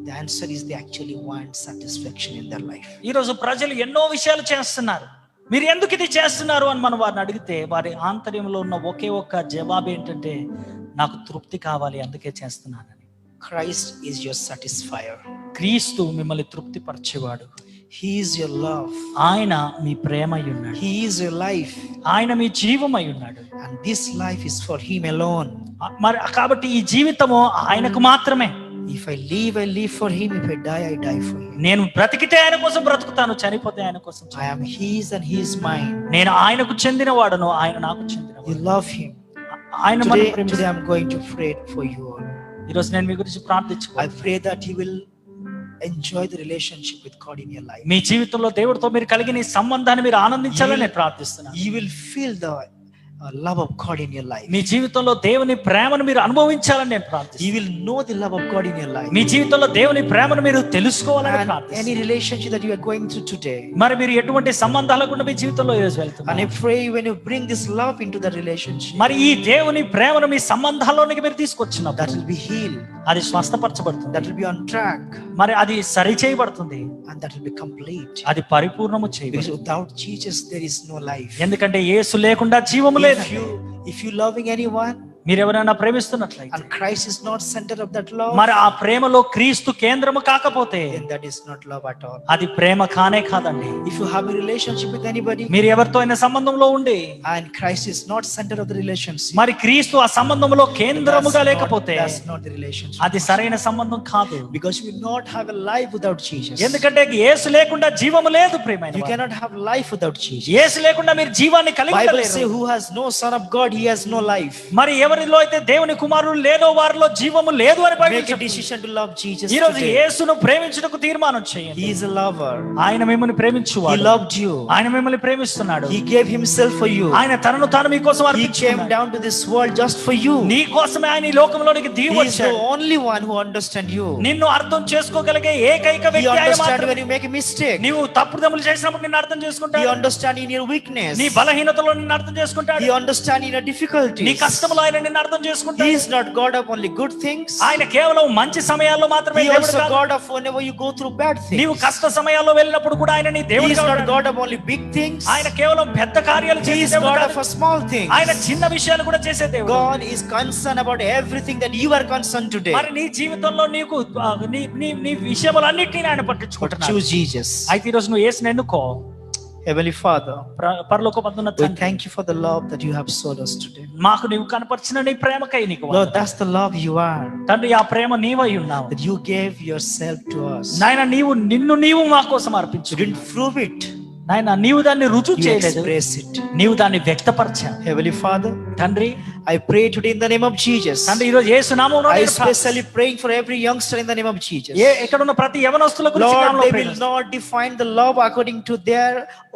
the answer is they actually want satisfaction in their life. ఈ రోజు ప్రజలు ఎన్నో విషయాలు చేస్తున్నారు, మీరు ఎందుకు ఇది చేస్తున్నారు అని మనం వారిని అడిగితే వారి ఆంతర్యంలో ఉన్న ఒకే ఒక్క జవాబు ఏంటంటే, నాకు తృప్తి కావాలి అందుకే చేస్తున్నానని. Christ is your satisfier. క్రీస్తు మిమ్మల్ని తృప్తి పరిచేవాడు. He is your love. ఆయన మీ ప్రేమ అయి ఉన్నాడు. He is your life. ఆయన మీ జీవమై ఉన్నాడు. And this life is for him alone. మరి కాబట్టి ఈ జీవితము ఆయనకు మాత్రమే. If I live, I live for him. If I die, I die for him. నేను బ్రతికితే ఆయన కోసం బ్రతుకుతాను, చనిపోతే ఆయన కోసం. I am his and he is mine. నేను ఆయనకు చెందిన వాడను, ఆయన నాకు చెందినవాడు. You love him. ఆయన Today I'm going to pray for you all. ఈ రోజు నేను మీ గురించి ప్రార్థించుకో. I pray that you will enjoy the relationship with God in your life. మీ జీవితంలో దేవుడితో మీరు కలిగిన ఈ సంబంధాన్ని మీరు ఆనందించాలని నేను ప్రార్థిస్తున్నాను. You will feel love of God in your life. మీ జీవితంలో దేవుని ప్రేమను మీరు అనుభవించాలని నేను ప్రార్థిస్తున్నాను. You will know the love of God in your life. మీ జీవితంలో దేవుని ప్రేమను మీరు తెలుసుకోవాలని And ప్రార్థిస్తున్నాను. any relationship that you are going through today, మరి మీరు ఎటువంటి సంబంధాలు కూడా మీ జీవితంలో ఈరోజు వెళ్తున్నారు. and I pray when you bring this love into the relationship, మరి ఈ దేవుని ప్రేమను మీ సంబంధాల్లోనికి మీరు తీసుకొచ్చినప్పుడు that will be healed, అది స్వస్థపరచబడుతుంది, that will be on track, మరి అది సరి చేయబడుతుంది, and that will be complete. అది పరిపూర్ణము Because చేయబడుతుంది. without Jesus there is no life. ఎందుకంటే యేసు లేకుండా జీవము లేదు. If you loving anyone మీరు ఎవరైనా ప్రేమిస్తున్నట్లయితే and Christ is not center of that love, మరి ఆ ప్రేమలో క్రీస్తు కేంద్రము కాకపోతే then that is not love at all. అది ప్రేమ కానే కాదండి. If you have a relationship with anybody మీరు ఎవరితో అయినా సంబంధంలో ఉండి and Christ is not center of the relationship, మరి క్రీస్తు ఆ సంబంధంలో కేంద్రముగా లేకపోతే that's not the relationship. అది సరైన సంబంధం కాదు. Because you will not have a life without Jesus. ఎందుకంటే యేసు లేకుండా జీవము లేదు ప్రియమైన You వారు. cannot have life without Jesus. యేసు లేకుండా మీరు జీవాన్ని కలిగి Bible ఉండలేరు. say who has no son of God, he has no life. మరి ఎవరిలో అయితే దేవుని కుమారుడు లేదో వారిలో జీవము లేదు అని బైబిల్ Make a చెప్తుంది. decision to love Jesus ఈ రోజు today. యేసును ప్రేమించుటకు తీర్మానం చేయండి. He is a lover. ఆయన మిమ్మల్ని He ప్రేమించువాడు. loved you. ఆయన మిమ్మల్ని ప్రేమిస్తున్నాడు. He gave himself for you. ఆయన తనను తాను మీకోసం He came అర్పించుకున్నాడు. down to this world just for you. నీ కోసమే ఆయన ఈ లోకంలోనికి దిగి He is the వచ్చాడు. only one who understands you. నిన్ను అర్థం చేసుకోగలిగే ఏకైక He వ్యక్తి ఆయన understands మాత్రమే. when you make a mistake. నీవు తప్పుదమ్ములు చేసినప్పుడు నిన్ను అర్థం He చేసుకుంటాడు. understands in your weakness. నీ బలహీనతలో నిన్ను అర్థం చేసుకుంటాడు. He understands in your నీ difficulties. కష్టంలో ఆయన నిన్ను అర్థం He చేసుకుంటాడు. is not God of only good things. ఆయన కేవలం మంచి సమయాల్లో మాత్రమే He దేవుడు also కాదు. God of whenever you go through bad నీవు things. కష్ట సమయాల్లో వెళ్ళినప్పుడు కూడా ఆయన నీ He దేవుడు is not God of only big things. ఆయన కేవలం పెద్ద కార్యాలు He చేసే is దేవుడు God కాదు. of a small things. ఆయన చిన్న విషయాలు కూడా చేసే దేవుడు. God is concerned about everything that you are concerned today. మరి నీ జీవితంలో నీకు నీ నీ నీ విషయములన్నిటిని ఆయన But పట్టించుకుంటున్నాడు. choose Jesus. అయితే ఈ రోజు నువ్వు యేసుని ఎన్నుకో. Heavenly Father, పరలోకమందున్న we తండ్రి, thank you for the love that you have showed us today. మాకు నీవు కనపరిచిన నీ ప్రేమకై నీకు Lord, వందనాలు. that's the love you are. తండ్రి ఆ ప్రేమ నీవై ఉన్నావు. That you gave yourself to us. నాయన నిన్ను మా కోసం You అర్పించు. didn't prove it. నాయన నీవు దాన్ని రుజువు You చేయలేదు, express it. నీవు దాన్ని వ్యక్తపరిచావు. Heavenly Father, తండ్రి I pray today in the name of Jesus. తండ్రి ఈ రోజు యేసు నామములో I నేను especially praying for every youngster in the name of Jesus. ఇక్కడ ఉన్న ప్రతి యవనస్తుల గురించి Lord, నామములో they will ప్రేమిస్తున్నాను. not define the love according to their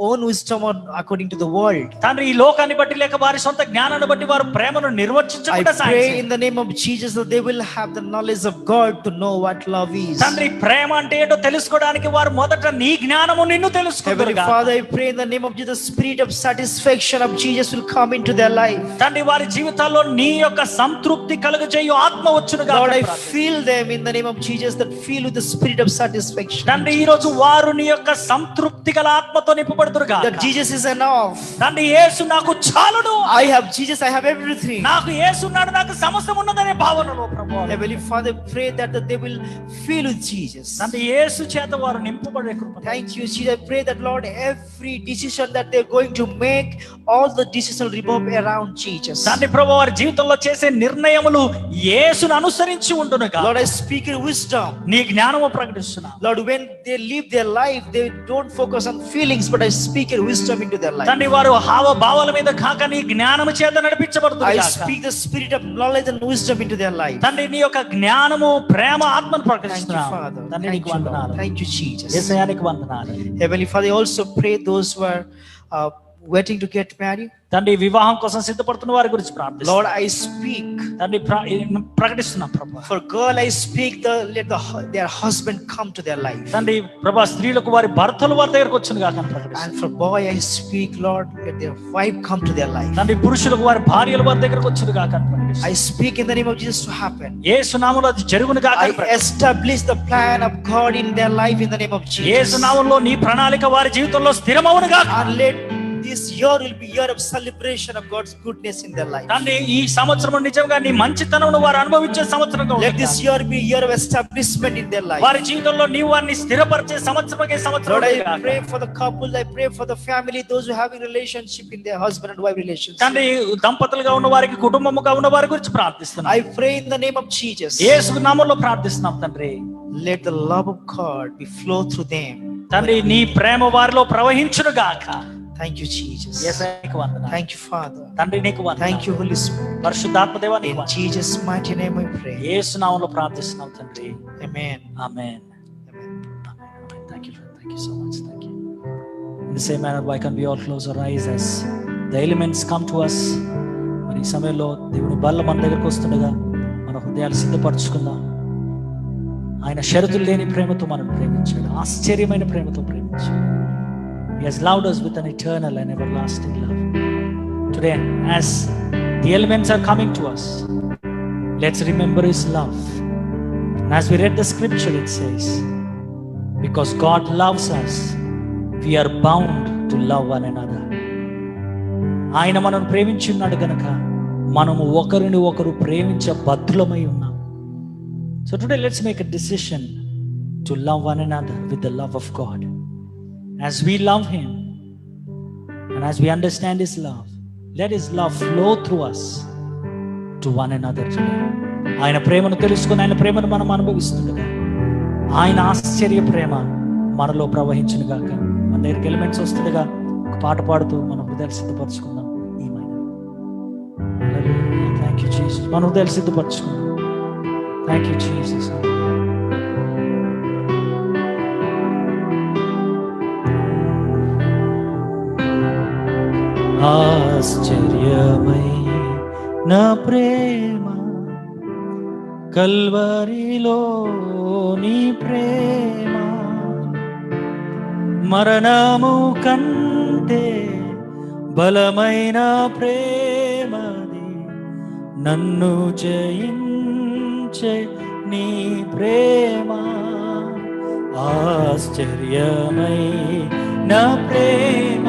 own wisdom or according to the world. తండ్రి ఈ లోకాన్ని బట్టి లేక వారి సొంత జ్ఞానాన్ని బట్టి వారు ప్రేమను I నిర్వచించకుండా సాయం pray చేయండి. in the name of Jesus that they will have the knowledge of God to know what love is. తండ్రి ప్రేమ అంటే ఏంటో తెలుసుకోవడానికి వారు మొదట నీ జ్ఞానము నిన్ను తెలుసుకుంటారు. Heavenly Father, I pray in the name of Jesus, the spirit of satisfaction of Jesus will come into their life. తండ్రి వారి జీవితాల్లో నీ యొక్క సంతృప్తి కలుగజేయు ఆత్మ వచ్చునుగా. Lord, I feel them in the name of Jesus, that feel with the spirit of satisfaction. తండ్రి ఈ రోజు వారు నీ యొక్క సంతృప్తి గల ఆత్మతో నింపబడుదురుగా. That Jesus is enough. తండ్రి యేసు నాకు చాలును, I have Jesus, I have everything. నాకు యేసు ఉన్నాడు, నాకు సమస్తం ఉన్నదనే భావనలో ప్రభువా. Heavenly Father, pray that they will feel with Jesus. తండ్రి యేసు చేత వారు నింపబడే కృప. Thank you, Jesus. I pray that, Lord, every decision that they're going to make, all the decisions will revolve around Jesus. తండ్రి ప్రభువా వారి జీవితంలో చేసే నిర్ణయములు యేసును అనుసరించి ఉండునుగా. Lord, I speak in wisdom. నీ జ్ఞానము ప్రకటిస్తున్నా. Lord, when they live their life, they don't focus on feelings, but I speak in wisdom into their life. తండ్రి వారు హావభావాల మీద కాక నీ జ్ఞానము చేత నడిపించబడుతుంది. I speak the spirit of knowledge and wisdom into their life. తండ్రి నీ యొక్క జ్ఞానము ప్రేమ ఆత్మను Thank you, ప్రకటిస్తున్నా. Father. తండ్రి Thank నీకు you, Lord. వందనాలు. Thank you, Jesus. యేసయ్యానికి వందనాలు. Heavenly Father, I also pray those who are waiting to get married. తండ్రి వివాహం కోసం సిద్ధపడుతున్న వారి గురించి ప్రార్థిస్తున్నాను. Lord, I speak. తండ్రి ప్రకటిస్తున్నా ప్రభా. For girl, I speak, let their husband come to their life. తండ్రి ప్రభా స్త్రీలకు వారి భర్తలు వారి దగ్గరకు వచ్చును గాక ప్రకటిస్తున్నాను. And for boy, I speak, Lord, let their wife come to their life. తండ్రి పురుషులకు వారి భార్యలు వారి దగ్గరకు వచ్చును గాక ప్రకటిస్తున్నాను. I speak in the name of Jesus to happen. యేసు నామములో అది జరుగును గాక I establish the plan of God in their life in the name of Jesus. యేసు నామములో నీ ప్రణాళిక వారి జీవితంలో స్థిరమవును గాక. And let this year will be year of celebration of God's goodness in their life. తండ్రి ఈ సంవత్సరం నిజంగా నీ మంచితనమును వారు అనుభవించే సంవత్సరంగా Let ఉండును this గాక. year be year of establishment in their life. వారి జీవితంలో నీవు వారిని స్థిరపరిచే సంవత్సరమే సంవత్సరం Lord, ఉండును I గాక. pray for the couple, I pray for the family, those who have a relationship in their husband and wife relationship. తండ్రి దంపతులుగా ఉన్న వారికి కుటుంబముగా ఉన్న వారి గురించి ప్రార్థిస్తున్నాను. I pray in the name of Jesus. యేసు నామములో ప్రార్థిస్తున్నాం తండ్రి. Let the love of God be flow through them. తండ్రి నీ ప్రేమ వారిలో ప్రవహించును గాక. Thank you, Jesus. యేసయ్యకు వందనాలు. Thank you, Father. తండ్రి నీకు వందనాలు. Thank you, Holy Spirit. పరిశుద్ధాత్మ దేవా నీకు In వందనాలు. Jesus' mighty name I pray. యేసు నామములో ప్రార్థిస్తున్నాం తండ్రి. Amen. Amen. Amen. Thank you so much. Thank you. In the same manner, why can't we all close our eyes as the elements come to us. మరి ఈ సమయంలో దేవుని బల్ల మన దగ్గరకు వస్తుండగా మన హృదయాలు సిద్ధపరచుకుందాం. ఆయన షరతులు లేని ప్రేమతో మనం ప్రేమించాడు, ఆశ్చర్యమైన ప్రేమతో ప్రేమించాడు. He has loved us with an eternal and everlasting love. Today, as the elements are coming to us, let's remember His love. And as we read the scripture, it says, because God loves us, we are bound to love one another. ఆయన మనల్ని ప్రేమించున్నాడు గనక మనము ఒకరిని ఒకరు ప్రేమించే బద్ధులమై ఉన్నాం. So today let's make a decision to love one another with the love of God. As we love Him and as we understand His love, let His love flow through us to one another today. ఆయన ప్రేమను తెలుసుకుని ఆయన ప్రేమను మనం అనుభవిస్తుండగా ఆయన ఆశ్చర్య ప్రేమ మనలో ప్రవహించును గాక. మన దగ్గరికి ఎలిమెంట్స్ వస్తుండగా ఒక పాట పాడుతూ మన హృదయాలు సిద్ధపరచుకుందాం. Thank you Jesus. మన హృదయాలు సిద్ధపరచుకుందాం. Thank you Jesus. ఆశ్చర్యమై నా ప్రేమ కల్వరిలో నీ ప్రేమ, మరణము కంటే బలమైన ప్రేమది, నన్ను జయించే నీ ప్రేమ. ఆశ్చర్యమై నా ప్రేమ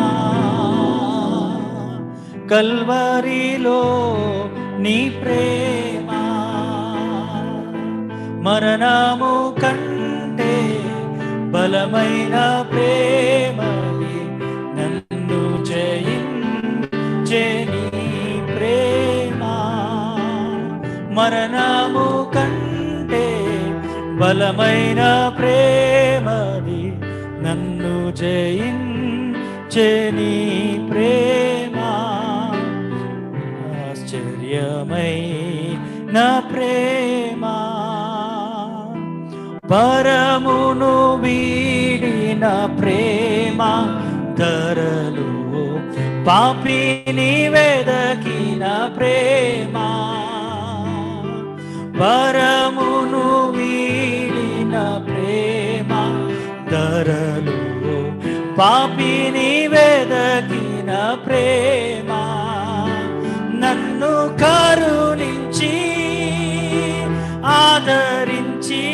కల్వరిలో నీ ప్రేమ, మరణము కంటే బలమైన ప్రేమది, నన్ను జయించే నీ ప్రేమ. మరణము కంటే బలమైన ప్రేమది, నన్ను జయించే నీ ప్రేమ. ఆశ్చర్యమై నా ప్రేమ పరమును వీడిన ప్రేమ, ధరలు పాపిని వెదకిన ప్రేమ. పరమును వీడిన ప్రేమ, ధరలు పాపిని వెదకిన ప్రేమ. నన్ను కరుణించి ఆదరించి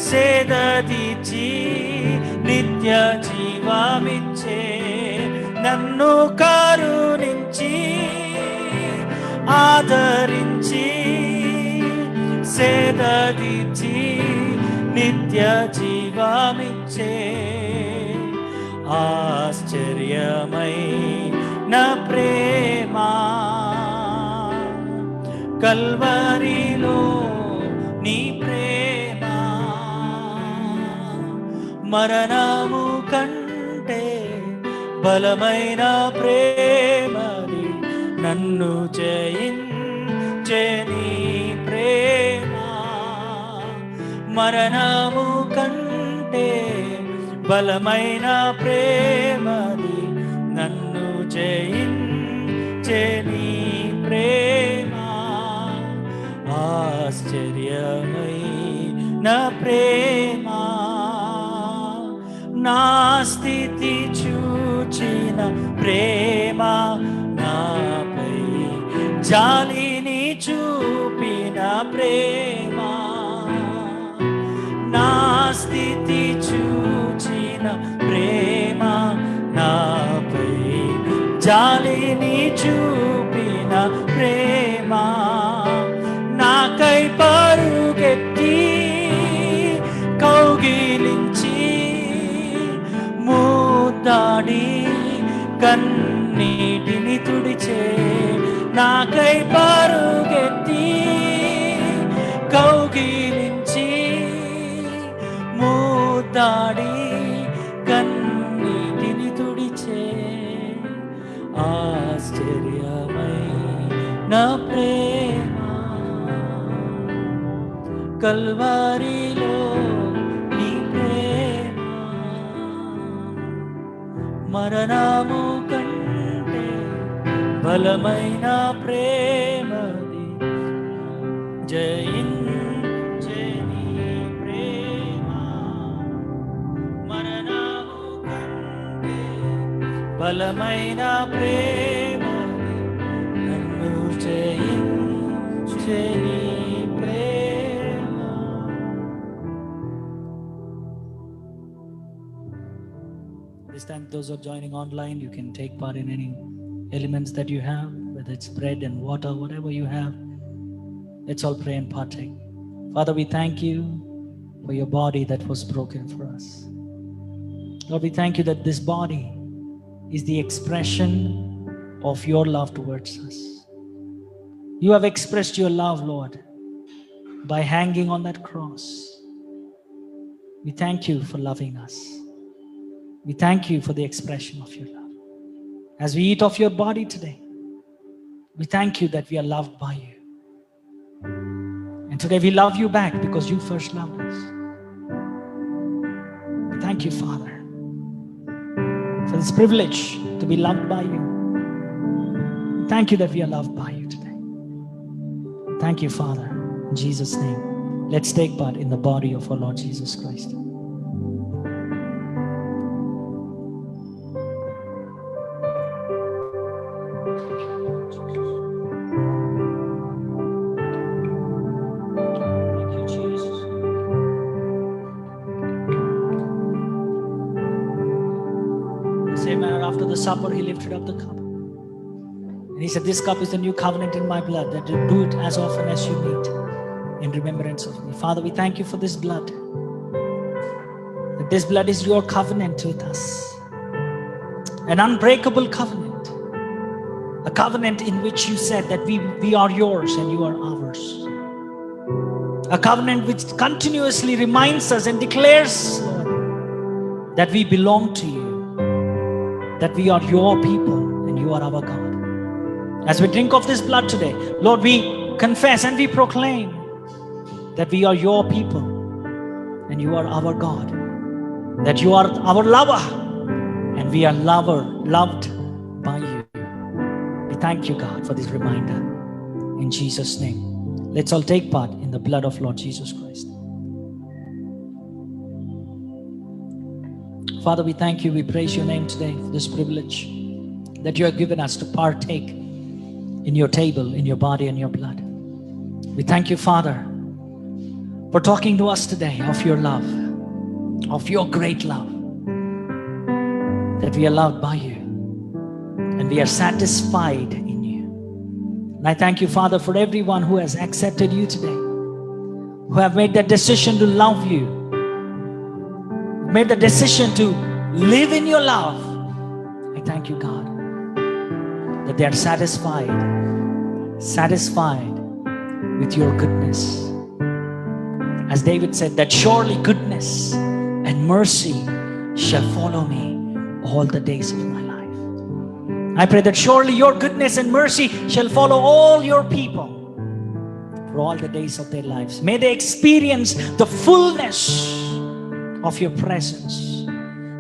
సేదదీచి నిత్య జీవమిచ్చే. నన్ను కరుణించి ఆదరించి సేదదీచి నిత్య జీవమిచ్చే. ఆశ్చర్యమై నా ప్రేమ కల్వరిలో నీ ప్రేమ, మరణము కంటే బలమైన ప్రేమది, నన్ను జయించే నీ ప్రేమ. మరణము కంటే బలమైన ప్రేమది, నన్ను జయించే నీ ప్రేమ. ఆశ్చర్యమై నా ప్రేమ నా స్థితి చూచిన ప్రేమ, నాపై జాలిని చూపిన ప్రేమ. నా స్థితి చూచిన ప్రేమ, నాపై జాలిని చూపిన ప్రేమ. నాకై పరుగెత్తి కౌగిలించి ముద్దాడి కన్నీటిని తుడిచే. నాకై పరుగెత్తి కౌగిలించి ముద్దాడి కన్నీటిని తుడిచే. ఆశ్చర్యమై నా ప్రేమ కల్వరిలో నీ ప్రేమ, మరణము కంటే బలమైన ప్రేమది జయించని ప్రేమ మరణము కంటే బలమైన ప్రేమది నన్ను జయించని ప్రేమ. This time, those who are joining online, you can take part in any elements that you have, whether it's bread and water, whatever you have. Let's all pray and partake. Father, we thank you for your body that was broken for us. Lord, we thank you that this body is the expression of your love towards us. You have expressed your love, Lord, by hanging on that cross. We thank you for loving us. We thank you for the expression of your love. As we eat of your body today, we thank you that we are loved by you. And today we love you back because you first loved us. Thank you, Father, for this privilege to be loved by you. Thank you that we are loved by you today. Thank you, Father. In Jesus' name, let's take part in the body of our Lord Jesus Christ. After the supper, he lifted up the cup. And he said, this cup is the new covenant in my blood, that you do it as often as you need in remembrance of me. Father, we thank you for this blood. That this blood is your covenant with us. An unbreakable covenant. A covenant in which you said that we are yours and you are ours. A covenant which continuously reminds us and declares, Lord, that we belong to you. That we are your people and you are our God. As we drink of this blood today, Lord, we confess and we proclaim that we are your people and you are our God. That you are our lover and we are loved by you. We thank you, God, for this reminder. In Jesus' name, let's all take part in the blood of Lord Jesus Christ. Father, we thank you, we praise your name today for this privilege that you have given us to partake in your table, in your body and your blood. We thank you, Father, for talking to us today of your love, of your great love, that we are loved by you and we are satisfied in you. And I thank you, Father, for everyone who has accepted you today, who have made that decision to love you, made the decision to live in your love. I thank you, God, that they are satisfied with your goodness. As David said, that surely goodness and mercy shall follow me all the days of my life. I pray that surely your goodness and mercy shall follow all your people for all the days of their lives. May they experience the fullness of your presence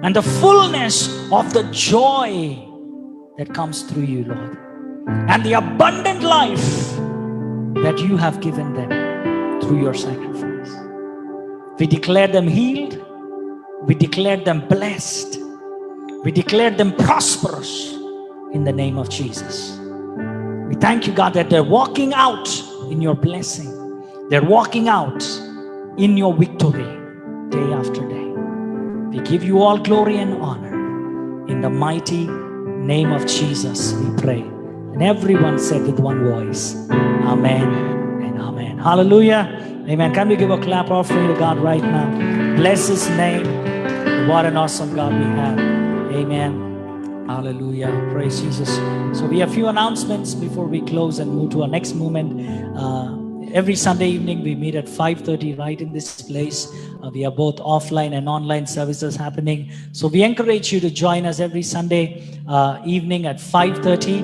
and the fullness of the joy that comes through you, Lord, and the abundant life that you have given them through your sacrifice. We declare them healed, we declare them blessed, we declare them prosperous in the name of Jesus. We thank you, God, that they're walking out in your blessing, they're walking out in your victory day after day. We give you all glory and honor. In the mighty name of Jesus we pray. And everyone said with one voice, Amen and Amen. Hallelujah. Amen. Can we give a clap offering to God right now? Bless his name. What an awesome God we have. Amen. Hallelujah. Praise Jesus. So we have a few announcements before we close and move to our next movement. Every Sunday evening we meet at 5:30 right in this place. We have both offline and online services happening. So we encourage you to join us every Sunday evening at 5:30.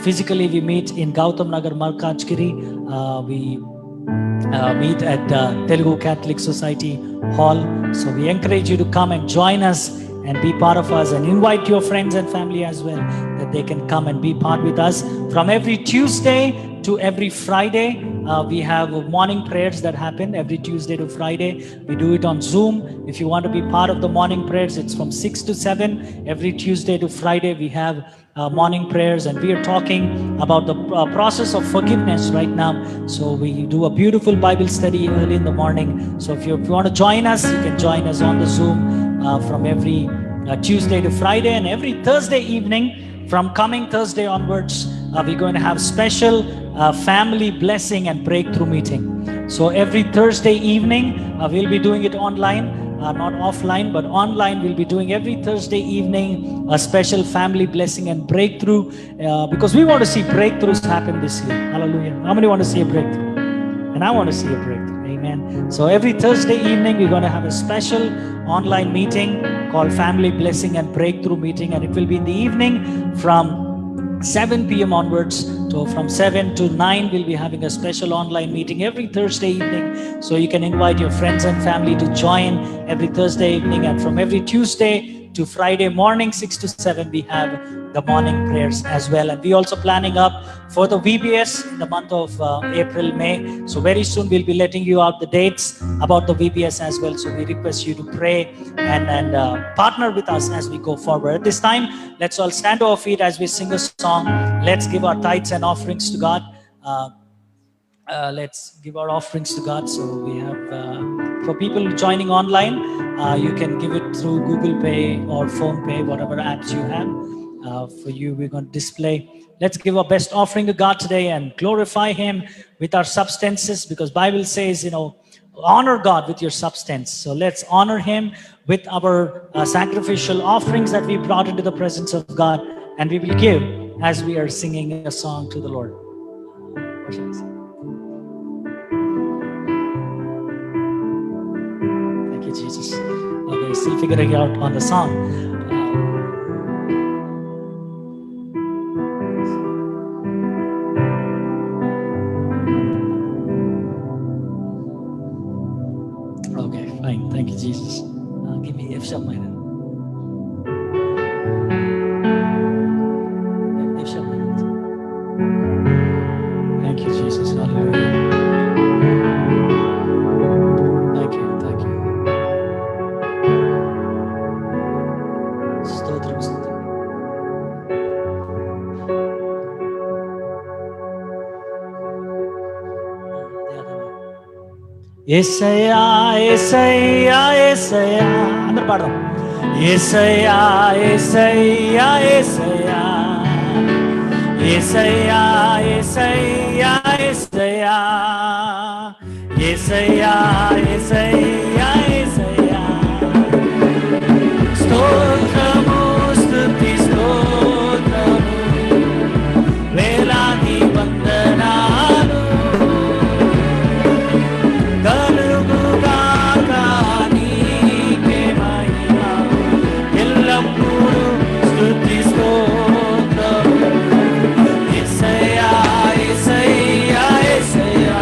Physically we meet in Gautam Nagar, Malkajgiri. We meet at Telugu Catholic Society Hall. So we encourage you to come and join us and be part of us, and invite your friends and family as well, that they can come and be part with us. From every Tuesday to every Friday, we have morning prayers that happen every Tuesday to Friday. We do it on Zoom. If you want to be part of the morning prayers, it's from 6 to 7. Every Tuesday to Friday, we have morning prayers, and we are talking about the process of forgiveness right now. So we do a beautiful Bible study early in the morning. So if you want to join us, you can join us on the Zoom from every Tuesday to Friday, and every Thursday evening from coming Thursday onwards, we're going to have special family blessing and breakthrough meeting. So every Thursday evening, we'll be doing it online, not offline, but online. We'll be doing every Thursday evening a special family blessing and breakthrough, because we want to see breakthroughs happen this year. Hallelujah. How many want to see a breakthrough? And I want to see a breakthrough. Amen. So every Thursday evening, we're going to have a special online meeting called Family Blessing and Breakthrough Meeting, and it will be in the evening from 7 p.m. onwards. So from 7 to 9, we'll be having a special online meeting every Thursday evening. So you can invite your friends and family to join every Thursday evening. And from every Tuesday to Friday morning, 6 to 7, we have the morning prayers as well. And we also planning up for the VBS in the month of April, May. So very soon we'll be letting you out the dates about the VBS as well. So we request you to pray and partner with us as we go forward. At this time, let's all stand to our feet as we sing a song. Let's give our tithes and offerings to God. Let's give our offerings to God. So we have, for people joining online, you can give it through Google Pay or Phone Pay, whatever apps you have. For you, we're going to display. Let's give our best offering to God today and glorify Him with our substances, because Bible says, honor God with your substance. So let's honor Him with our sacrificial offerings that we brought into the presence of God, and we will give as we are singing a song to the Lord. Thank you, Jesus. Okay, still figuring out on the song. Okay, fine. Thank you, Jesus. Give me F sharp minor. F sharp minor. Thank you, Jesus. Hallelujah. Thank you. Thank you. Stotram, stotram. యేసయ్యా యేసయ్యా యేసయ్యా అందరూ పాడదాం. యేసయ్యా యేసయ్యా యేసయ్యా యేసయ్యా యేసయ్యా యేసయ్యా యేసయ్యా యేసయ్యా యేసయ్యా స్తోత్రము స్తుతి స్తోత్రము వేలాది వందనాలు కలుగుగాక నీకే మహిమ ఎల్లప్పుడూ స్తుతి స్తోత్రము యేసయ్యా యేసయ్యా యేసయ్యా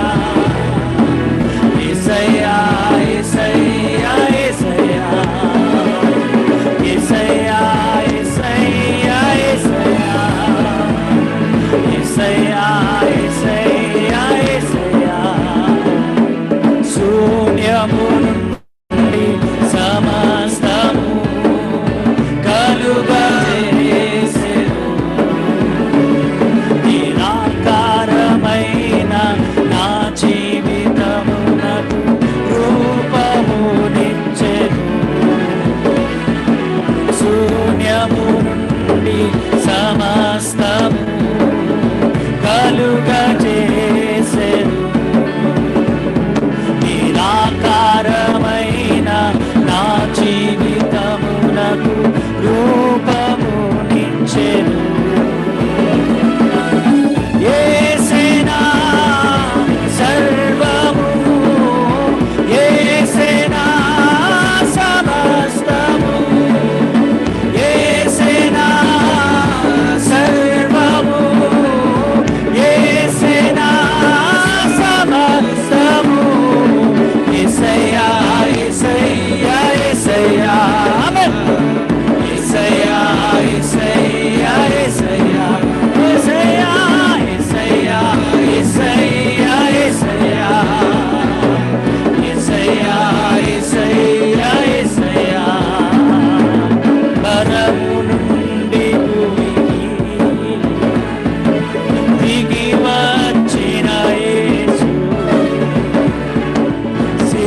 యేసయ్యా యేసయ్యా యేసయ్యా యేసయ్యా యేసయ్యా యేసయ్యా యేసయ్యా యేసయ్యా శూన్యము నుండి సమస్తము కలుగజేసెను నిరాకారమైన నా జీవితమునకు రూపమునిచ్చెను శూన్యము నుండి సమస్తము కలుగజేసెను నిరాకార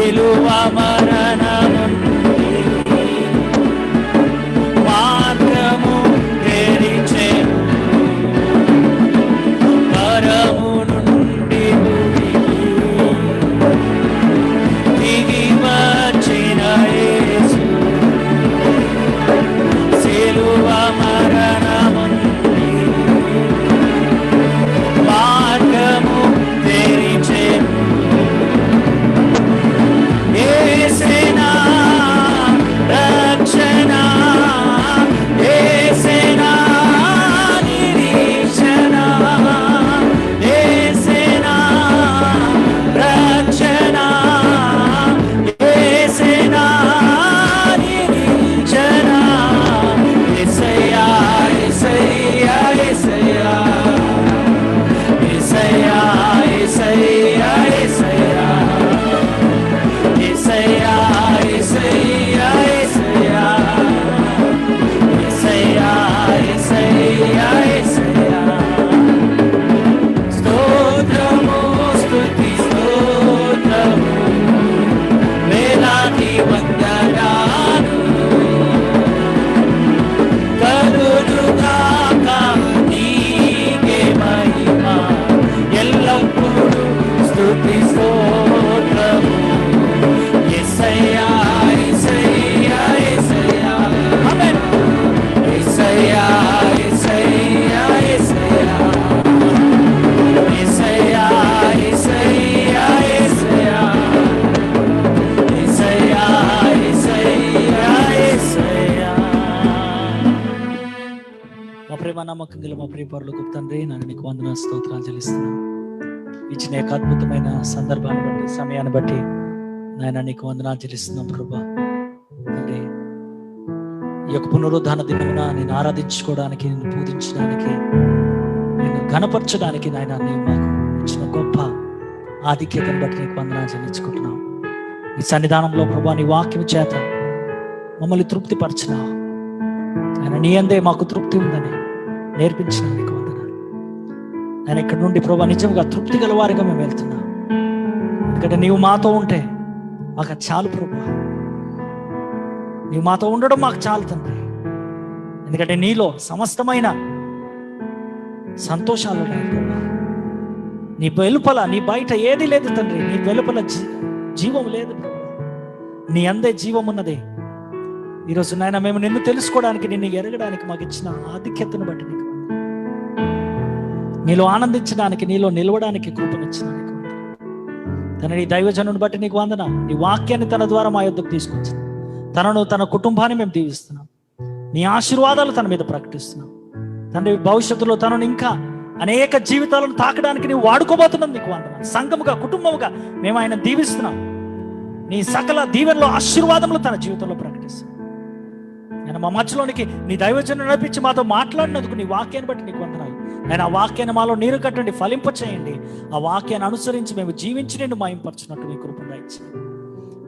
సిలువ మరణము మార్గము తెరిచెను, పరము నుండి దిగి వచ్చిన యేసు సిలువ మరణము మార్గము తెరిచెను. యేసేనా రక్షణ, యేసేనా నిరీక్షణ, యేసేనా రక్షణ, యేసేనా నిరీక్షణ. యేసయ్యా యేసయ్యా యేసయ్యా యేసయ్యా యేసయ్యా యేసయ్యా యేసయ్యా యేసయ్యా యేసయ్యా యేసయ్యా యేసయ్యా. స్తోత్రము స్తుతి స్తోత్రము వేలాది వందనాలు కలుగుగాక నీకే మహిమ ఎల్లప్పుడూ. స్తుతి స్తోత్రము యేసయ్యా యేసయ్యా యేసయ్యా. ఆమేన్. యేసయ్యా యేసయ్యా యేసయ్యా యేసయ్యా యేసయ్యా యేసయ్యా యేసయ్యా యేసయ్యా యేసయ్యా. మా ప్రేమ నమ్మకం గల మా ప్రియ పరలోకపు తండ్రి, నన్ను నీకు వందనాలు స్తోత్రాలు చెల్లిస్తున్నాను. ఇచ్చిన యొక్క అద్భుతమైన సందర్భాన్ని బట్టి, సమయాన్ని బట్టి నాయన నీకు వందనాలు చెల్లిస్తున్నాం ప్రభా. తండ్రి, ఈ యొక్క పునరుద్ధాన దినమున నేను ఆరాధించుకోవడానికి, నేను పూజించడానికి, నేను ఘనపరచడానికి నాయన నీవు మాకు ఇచ్చిన గొప్ప ఆధిక్యతను బట్టి నీకు వందనాలు చెల్లించుకుంటున్నాం. ఈ సన్నిధానంలో ప్రభా నీ వాక్యం చేత మమ్మల్ని తృప్తిపరచినావు. ఆయన నీ అందే మాకు తృప్తి ఉందని నేర్పించిన నీకు వందనాలు. ఆయన ఇక్కడ నుండి ప్రభా నిజంగా తృప్తి గల వారిగా మేము వెళ్తున్నాం. ఎందుకంటే నీవు మాతో ఉంటే మాకు అది చాలు ప్రభా. నీవు మాతో ఉండడం మాకు చాలు తండ్రి. ఎందుకంటే నీలో సమస్తమైన సంతోషాలు ఉన్నాయి ప్రభా. నీ వెలుపల, నీ బయట ఏది లేదు తండ్రి. నీ వెలుపల జీవం లేదు ప్రభా. నీ అందే జీవం ఉన్నది. ఈరోజు నాయన మేము నిన్ను తెలుసుకోవడానికి, నిన్ను ఎరగడానికి మాకు ఇచ్చిన ఆధిక్యతను బట్టి నీకు నీలో ఆనందించడానికి, నీలో నిలవడానికి కృపనిచ్చిన నీకు తన నీ దైవజనుని బట్టి నీకు వందన. నీ వాక్యాన్ని తన ద్వారా మా యొద్దకు తీసుకొచ్చిన తనను, తన కుటుంబాన్ని మేము దీవిస్తున్నాం. నీ ఆశీర్వాదాలు తన మీద ప్రకటిస్తున్నాం తండ్రి. భవిష్యత్తులో తనను ఇంకా అనేక జీవితాలను తాకడానికి నీవు వాడుకోబోతున్నాం నీకు వందన. సంఘముగా, కుటుంబముగా మేము ఆయన దీవిస్తున్నాం. నీ సకల దీవెనలో ఆశీర్వాదములు తన జీవితంలో ప్రకటిస్తున్నాం. ఆయన మా మధ్యలోనికి నీ దైవజనుని నడిపించి మాతో మాట్లాడినందుకు నీ వాక్యాన్ని బట్టి నీకు వందనాలు. ఆయన ఆ వాక్యాన్ని మాలో నీరు కట్టండి, ఫలింప చేయండి. ఆ వాక్యాన్ని అనుసరించి మేము జీవించి నిన్ను మహింపరచున్నట్టు నీ కృపను ఇచ్చింది.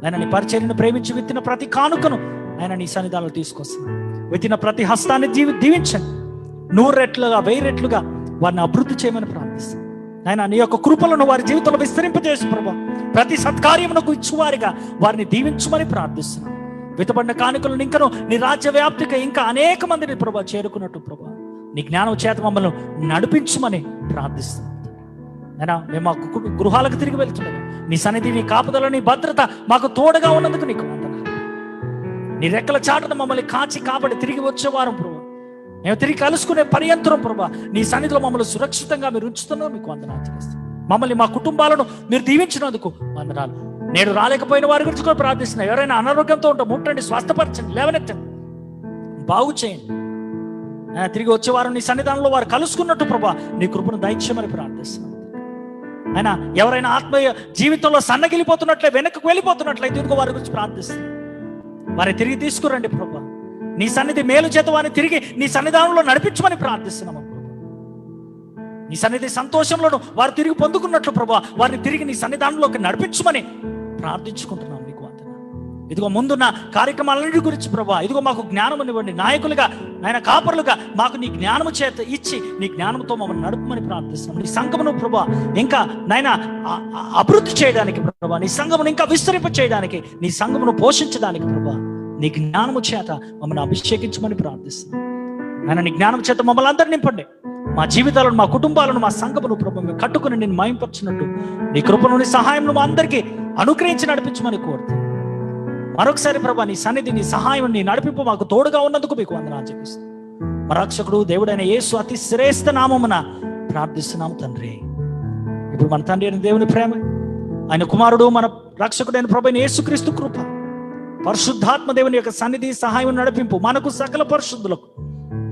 ఆయన నీ పరిచర్యను ప్రేమించి విత్తిన ప్రతి కానుకను ఆయన నీ సన్నిధానంలో తీసుకొస్తున్నాను. విత్తిన ప్రతి హస్తాన్ని దీవించండి. 100 రెట్లుగా 1000 రెట్లుగా వారిని అభివృద్ధి చేయమని ప్రార్థిస్తాను. ఆయన నీ యొక్క కృపలను వారి జీవితంలో విస్తరింపజేసి ప్రభా ప్రతి సత్కార్యమునకు ఇచ్చువారిగా వారిని దీవించమని ప్రార్థిస్తున్నాను. విత్తబడిన కానుకలను ఇంకను నీ రాజ్య వ్యాప్తిగా ఇంకా అనేక మందిని ప్రభా చేరుకున్నట్టు ప్రభా నీ జ్ఞానం చేత మమ్మల్ని నడిపించమని ప్రార్థిస్తున్నాం. అయినా మేము మా గృహాలకు తిరిగి వెళ్తున్నాము. నీ సన్నిధి, నీ కాపుదల, నీ భద్రత మాకు తోడుగా ఉన్నందుకు నీకు వందనాలు. నీ రెక్కల చాటున మమ్మల్ని కాచి కాపాడి తిరిగి వచ్చేవారం ప్రభా, మేము తిరిగి కలుసుకునే పర్యంతరం ప్రభా నీ సన్నిధిలో మమ్మల్ని సురక్షితంగా మీరు ఉంచుతున్నాం. మీకు వందనాలు చేస్తాం. మమ్మల్ని, మా కుటుంబాలను మీరు దీవించినందుకు వందనాలు. నేడు రాలేకపోయిన వారి గురించి కూడా ప్రార్థిస్తున్నాం. ఎవరైనా అనారోగ్యంతో ఉంటే ముట్టండి, స్వస్థపరచండి, లేవనెత్తండి, బాగు చేయండి. తిరిగి వచ్చేవారు నీ సన్నిధానంలో వారు కలుసుకున్నట్టు ప్రభా నీ కృపను దయచేయమని ప్రార్థిస్తున్నాం. అయినా ఎవరైనా ఆత్మీయ జీవితంలో సన్నగిలిపోతున్నట్లే, వెనక్కి వెళ్ళిపోతున్నట్లయితే ఇంకో వారి గురించి ప్రార్థిస్తున్నాం. వారిని తిరిగి తీసుకురండి ప్రభా. నీ సన్నిధి మేలు చేత వారిని తిరిగి నీ సన్నిధానంలో నడిపించమని ప్రార్థిస్తున్నాము. నీ సన్నిధి సంతోషంలో వారు తిరిగి పొందుకున్నట్లు ప్రభా వారిని తిరిగి నీ సన్నిధానంలోకి నడిపించమని ప్రార్థించుకుంటున్నాం. నీకు వందనాలు. ఇదిగో ముందున్న కార్యక్రమాలన్నిటి గురించి ప్రభా ఇదిగో మాకు జ్ఞానం ఇవ్వండి. నాయకులుగా నాయన కాపరులుగా మాకు నీ జ్ఞానము చేత ఇచ్చి నీ జ్ఞానంతో మమ్మల్ని నడుపుమని ప్రార్థిస్తున్నాం. నీ సంఘమును ప్రభా ఇంకా నాయన అభివృద్ధి చేయడానికి ప్రభా, నీ సంఘమును ఇంకా విస్తరింప చేయడానికి, నీ సంఘమును పోషించడానికి ప్రభా నీ జ్ఞానము చేత మమ్మల్ని అభిషేకించమని ప్రార్థిస్తున్నాం. ఆయన నీ జ్ఞానం చేత మమ్మల్ని అందరినీ నింపండి. మా జీవితాలను, మా కుటుంబాలను, మా సంఘమును ప్రభు మేము కట్టుకుని నేను మయంపరచినట్టు నీ కృపను, నీ సహాయం మా అందరికీ అనుగ్రహించి నడిపించమని కోరుతున్నాను. మరొకసారి ప్రభా నీ సన్నిధి, నీ సహాయం, నీ నడిపింపు మాకు తోడుగా ఉన్నందుకు మీకు వందనాలు చెల్లిస్తున్నాను. మా రక్షకుడు దేవుడైన యేసు అతి శ్రేష్ఠ నామమున ప్రార్థిస్తున్నాము తండ్రి. ఇప్పుడు మన తండ్రి అయిన దేవుని ప్రేమ, ఆయన కుమారుడు మన రక్షకుడైన ప్రభు అయిన యేసుక్రీస్తు కృప, పరిశుద్ధాత్మ దేవుని యొక్క సన్నిధి, సహాయం, నడిపింపు మనకు సకల పరిశుద్ధులకు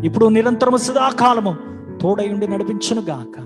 ఇప్పుడు నిరంతరము సదాకాలము తోడై ఉండి నడిపించును గాక.